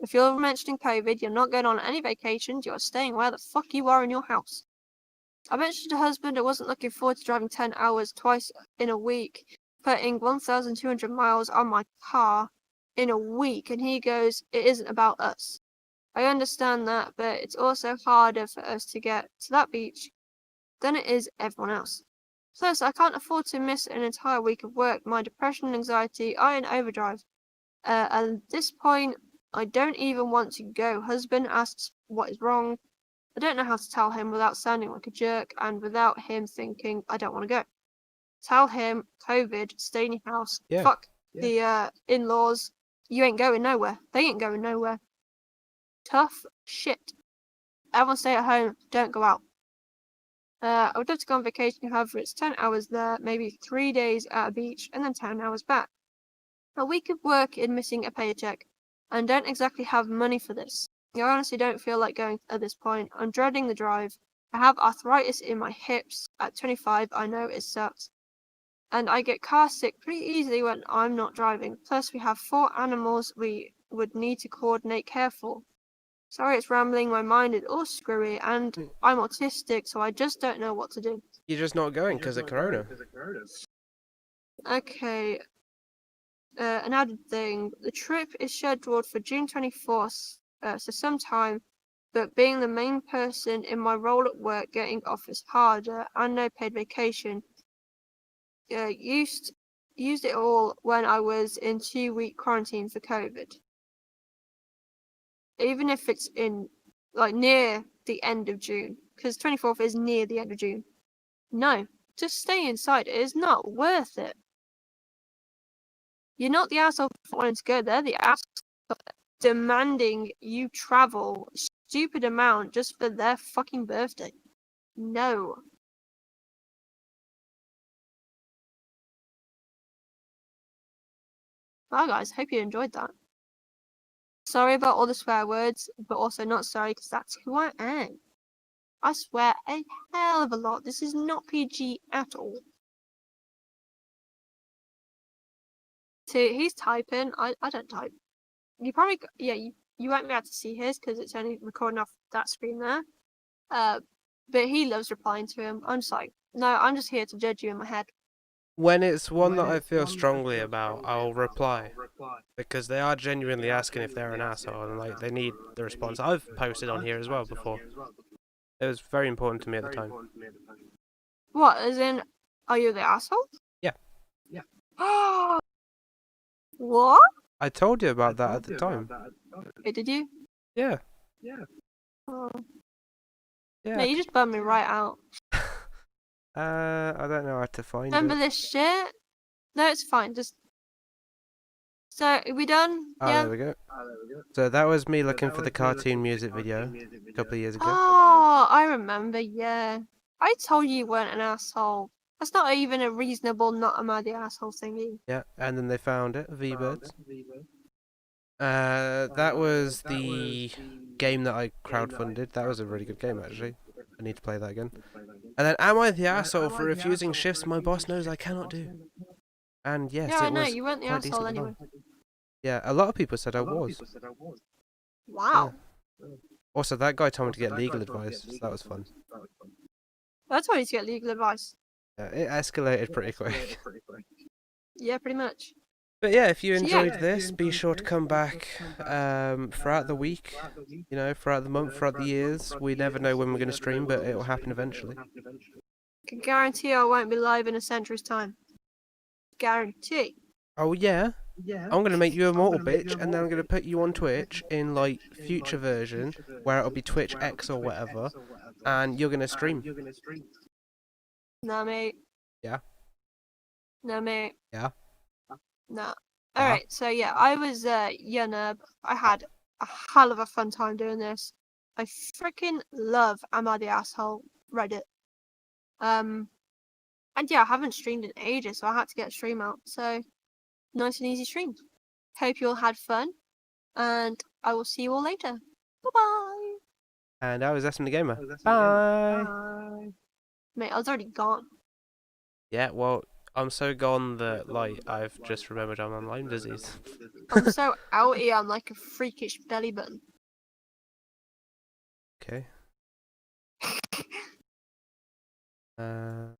If you're mentioning COVID, you're not going on any vacations. You're staying where the fuck you are in your house. I mentioned to husband I wasn't looking forward to driving 10 hours twice in a week, putting 1,200 miles on my car in a week, and he goes, it isn't about us. I understand that, but it's also harder for us to get to that beach than it is everyone else. Plus, I can't afford to miss an entire week of work. My depression and anxiety are in overdrive. At this point, I don't even want to go. Husband asks what is wrong. I don't know how to tell him without sounding like a jerk and without him thinking I don't want to go. Tell him COVID, stay in your house. Yeah. Fuck the in-laws. You ain't going nowhere. They ain't going nowhere. Tough shit. Everyone stay at home. Don't go out. I would love to go on vacation, however, it's 10 hours there, maybe 3 days at a beach, and then 10 hours back. A week of work in missing a paycheck, and don't exactly have money for this. I honestly don't feel like going at this point. I'm dreading the drive. I have arthritis in my hips. At 25, I know it sucks. And I get car sick pretty easily when I'm not driving. Plus, we have 4 animals we would need to coordinate care for. Sorry it's rambling, my mind is all screwy, and I'm autistic, so I just don't know what to do. You're just not going because of Corona. Okay. An added thing. The trip is scheduled for June 24th, so sometime, but being the main person in my role at work, getting off is harder, and no paid vacation. Used it all when I was in 2-week quarantine for COVID. Even if it's in, like, near the end of June, because 24th is near the end of June. No, just stay inside. It is not worth it. You're not the asshole for wanting to go there. The asshole demanding you travel a stupid amount just for their fucking birthday. No. Well, guys, hope you enjoyed that. Sorry about all the swear words, but also not sorry because that's who I am. I swear a hell of a lot. This is not PG at all. See, he's typing. I don't type. You probably, yeah, you won't be able to see his because it's only recording off that screen there. But he loves replying to him. I'm just like, no, I'm just here to judge you in my head. When it's one that I feel strongly about, I'll reply. Because they are genuinely asking if they're an asshole and like they need the response. I've posted on here as well before. It was very important to me at the time. What, as in, are you the asshole? Yeah. What? I told you about that at the time. Wait, did you? Yeah. Oh. Yeah. No, you just bummed me right out. I don't know how to find Remember it. this shit? No, it's fine. Just. So, are we done? Oh, yeah. there we go. So that was me looking for the cartoon music video a couple of years ago. Oh, I remember, yeah. I told you weren't an asshole. That's not even a reasonable not am I the asshole thingy. Yeah, and then they found it, V-Birds. That was the game that I crowdfunded. That was a really good game, actually. I need to play that again. And then, am I the asshole for refusing shifts my boss knows I cannot do? And yes, Yeah, I it know, was you weren't the quite asshole decently anyway. long. Yeah, a lot of people said I was. Wow. Yeah. Also, that guy told me to get legal advice, so that was fun. That's why you need to get legal advice. Yeah, it escalated pretty quick. Yeah, pretty much. But yeah, if you enjoyed this, be sure to come back throughout the week, you know, throughout the month, throughout the years. We never know when we're going to stream, but it will happen eventually. I can guarantee I won't be live in a century's time. Guarantee. Oh yeah? I'm going to make you a mortal bitch, and then I'm going to put you on Twitch in, like, future version, where it'll be Twitch X or whatever, and you're going to stream. Nah, mate. Yeah? No, mate. Yeah? Nah. Alright, so yeah, I was Yanub. I had a hell of a fun time doing this. I freaking love Am I the Asshole Reddit. And yeah, I haven't streamed in ages, so I had to get a stream out. So, nice and easy stream. Hope you all had fun, and I will see you all later. Bye-bye! And I was Espen the Gamer. Bye! Bye! Mate, I was already gone. Yeah, well, I'm so gone that, like, I've just remembered I'm on Lyme disease. I'm so out here, I'm like a freakish belly button. Okay. Awesome.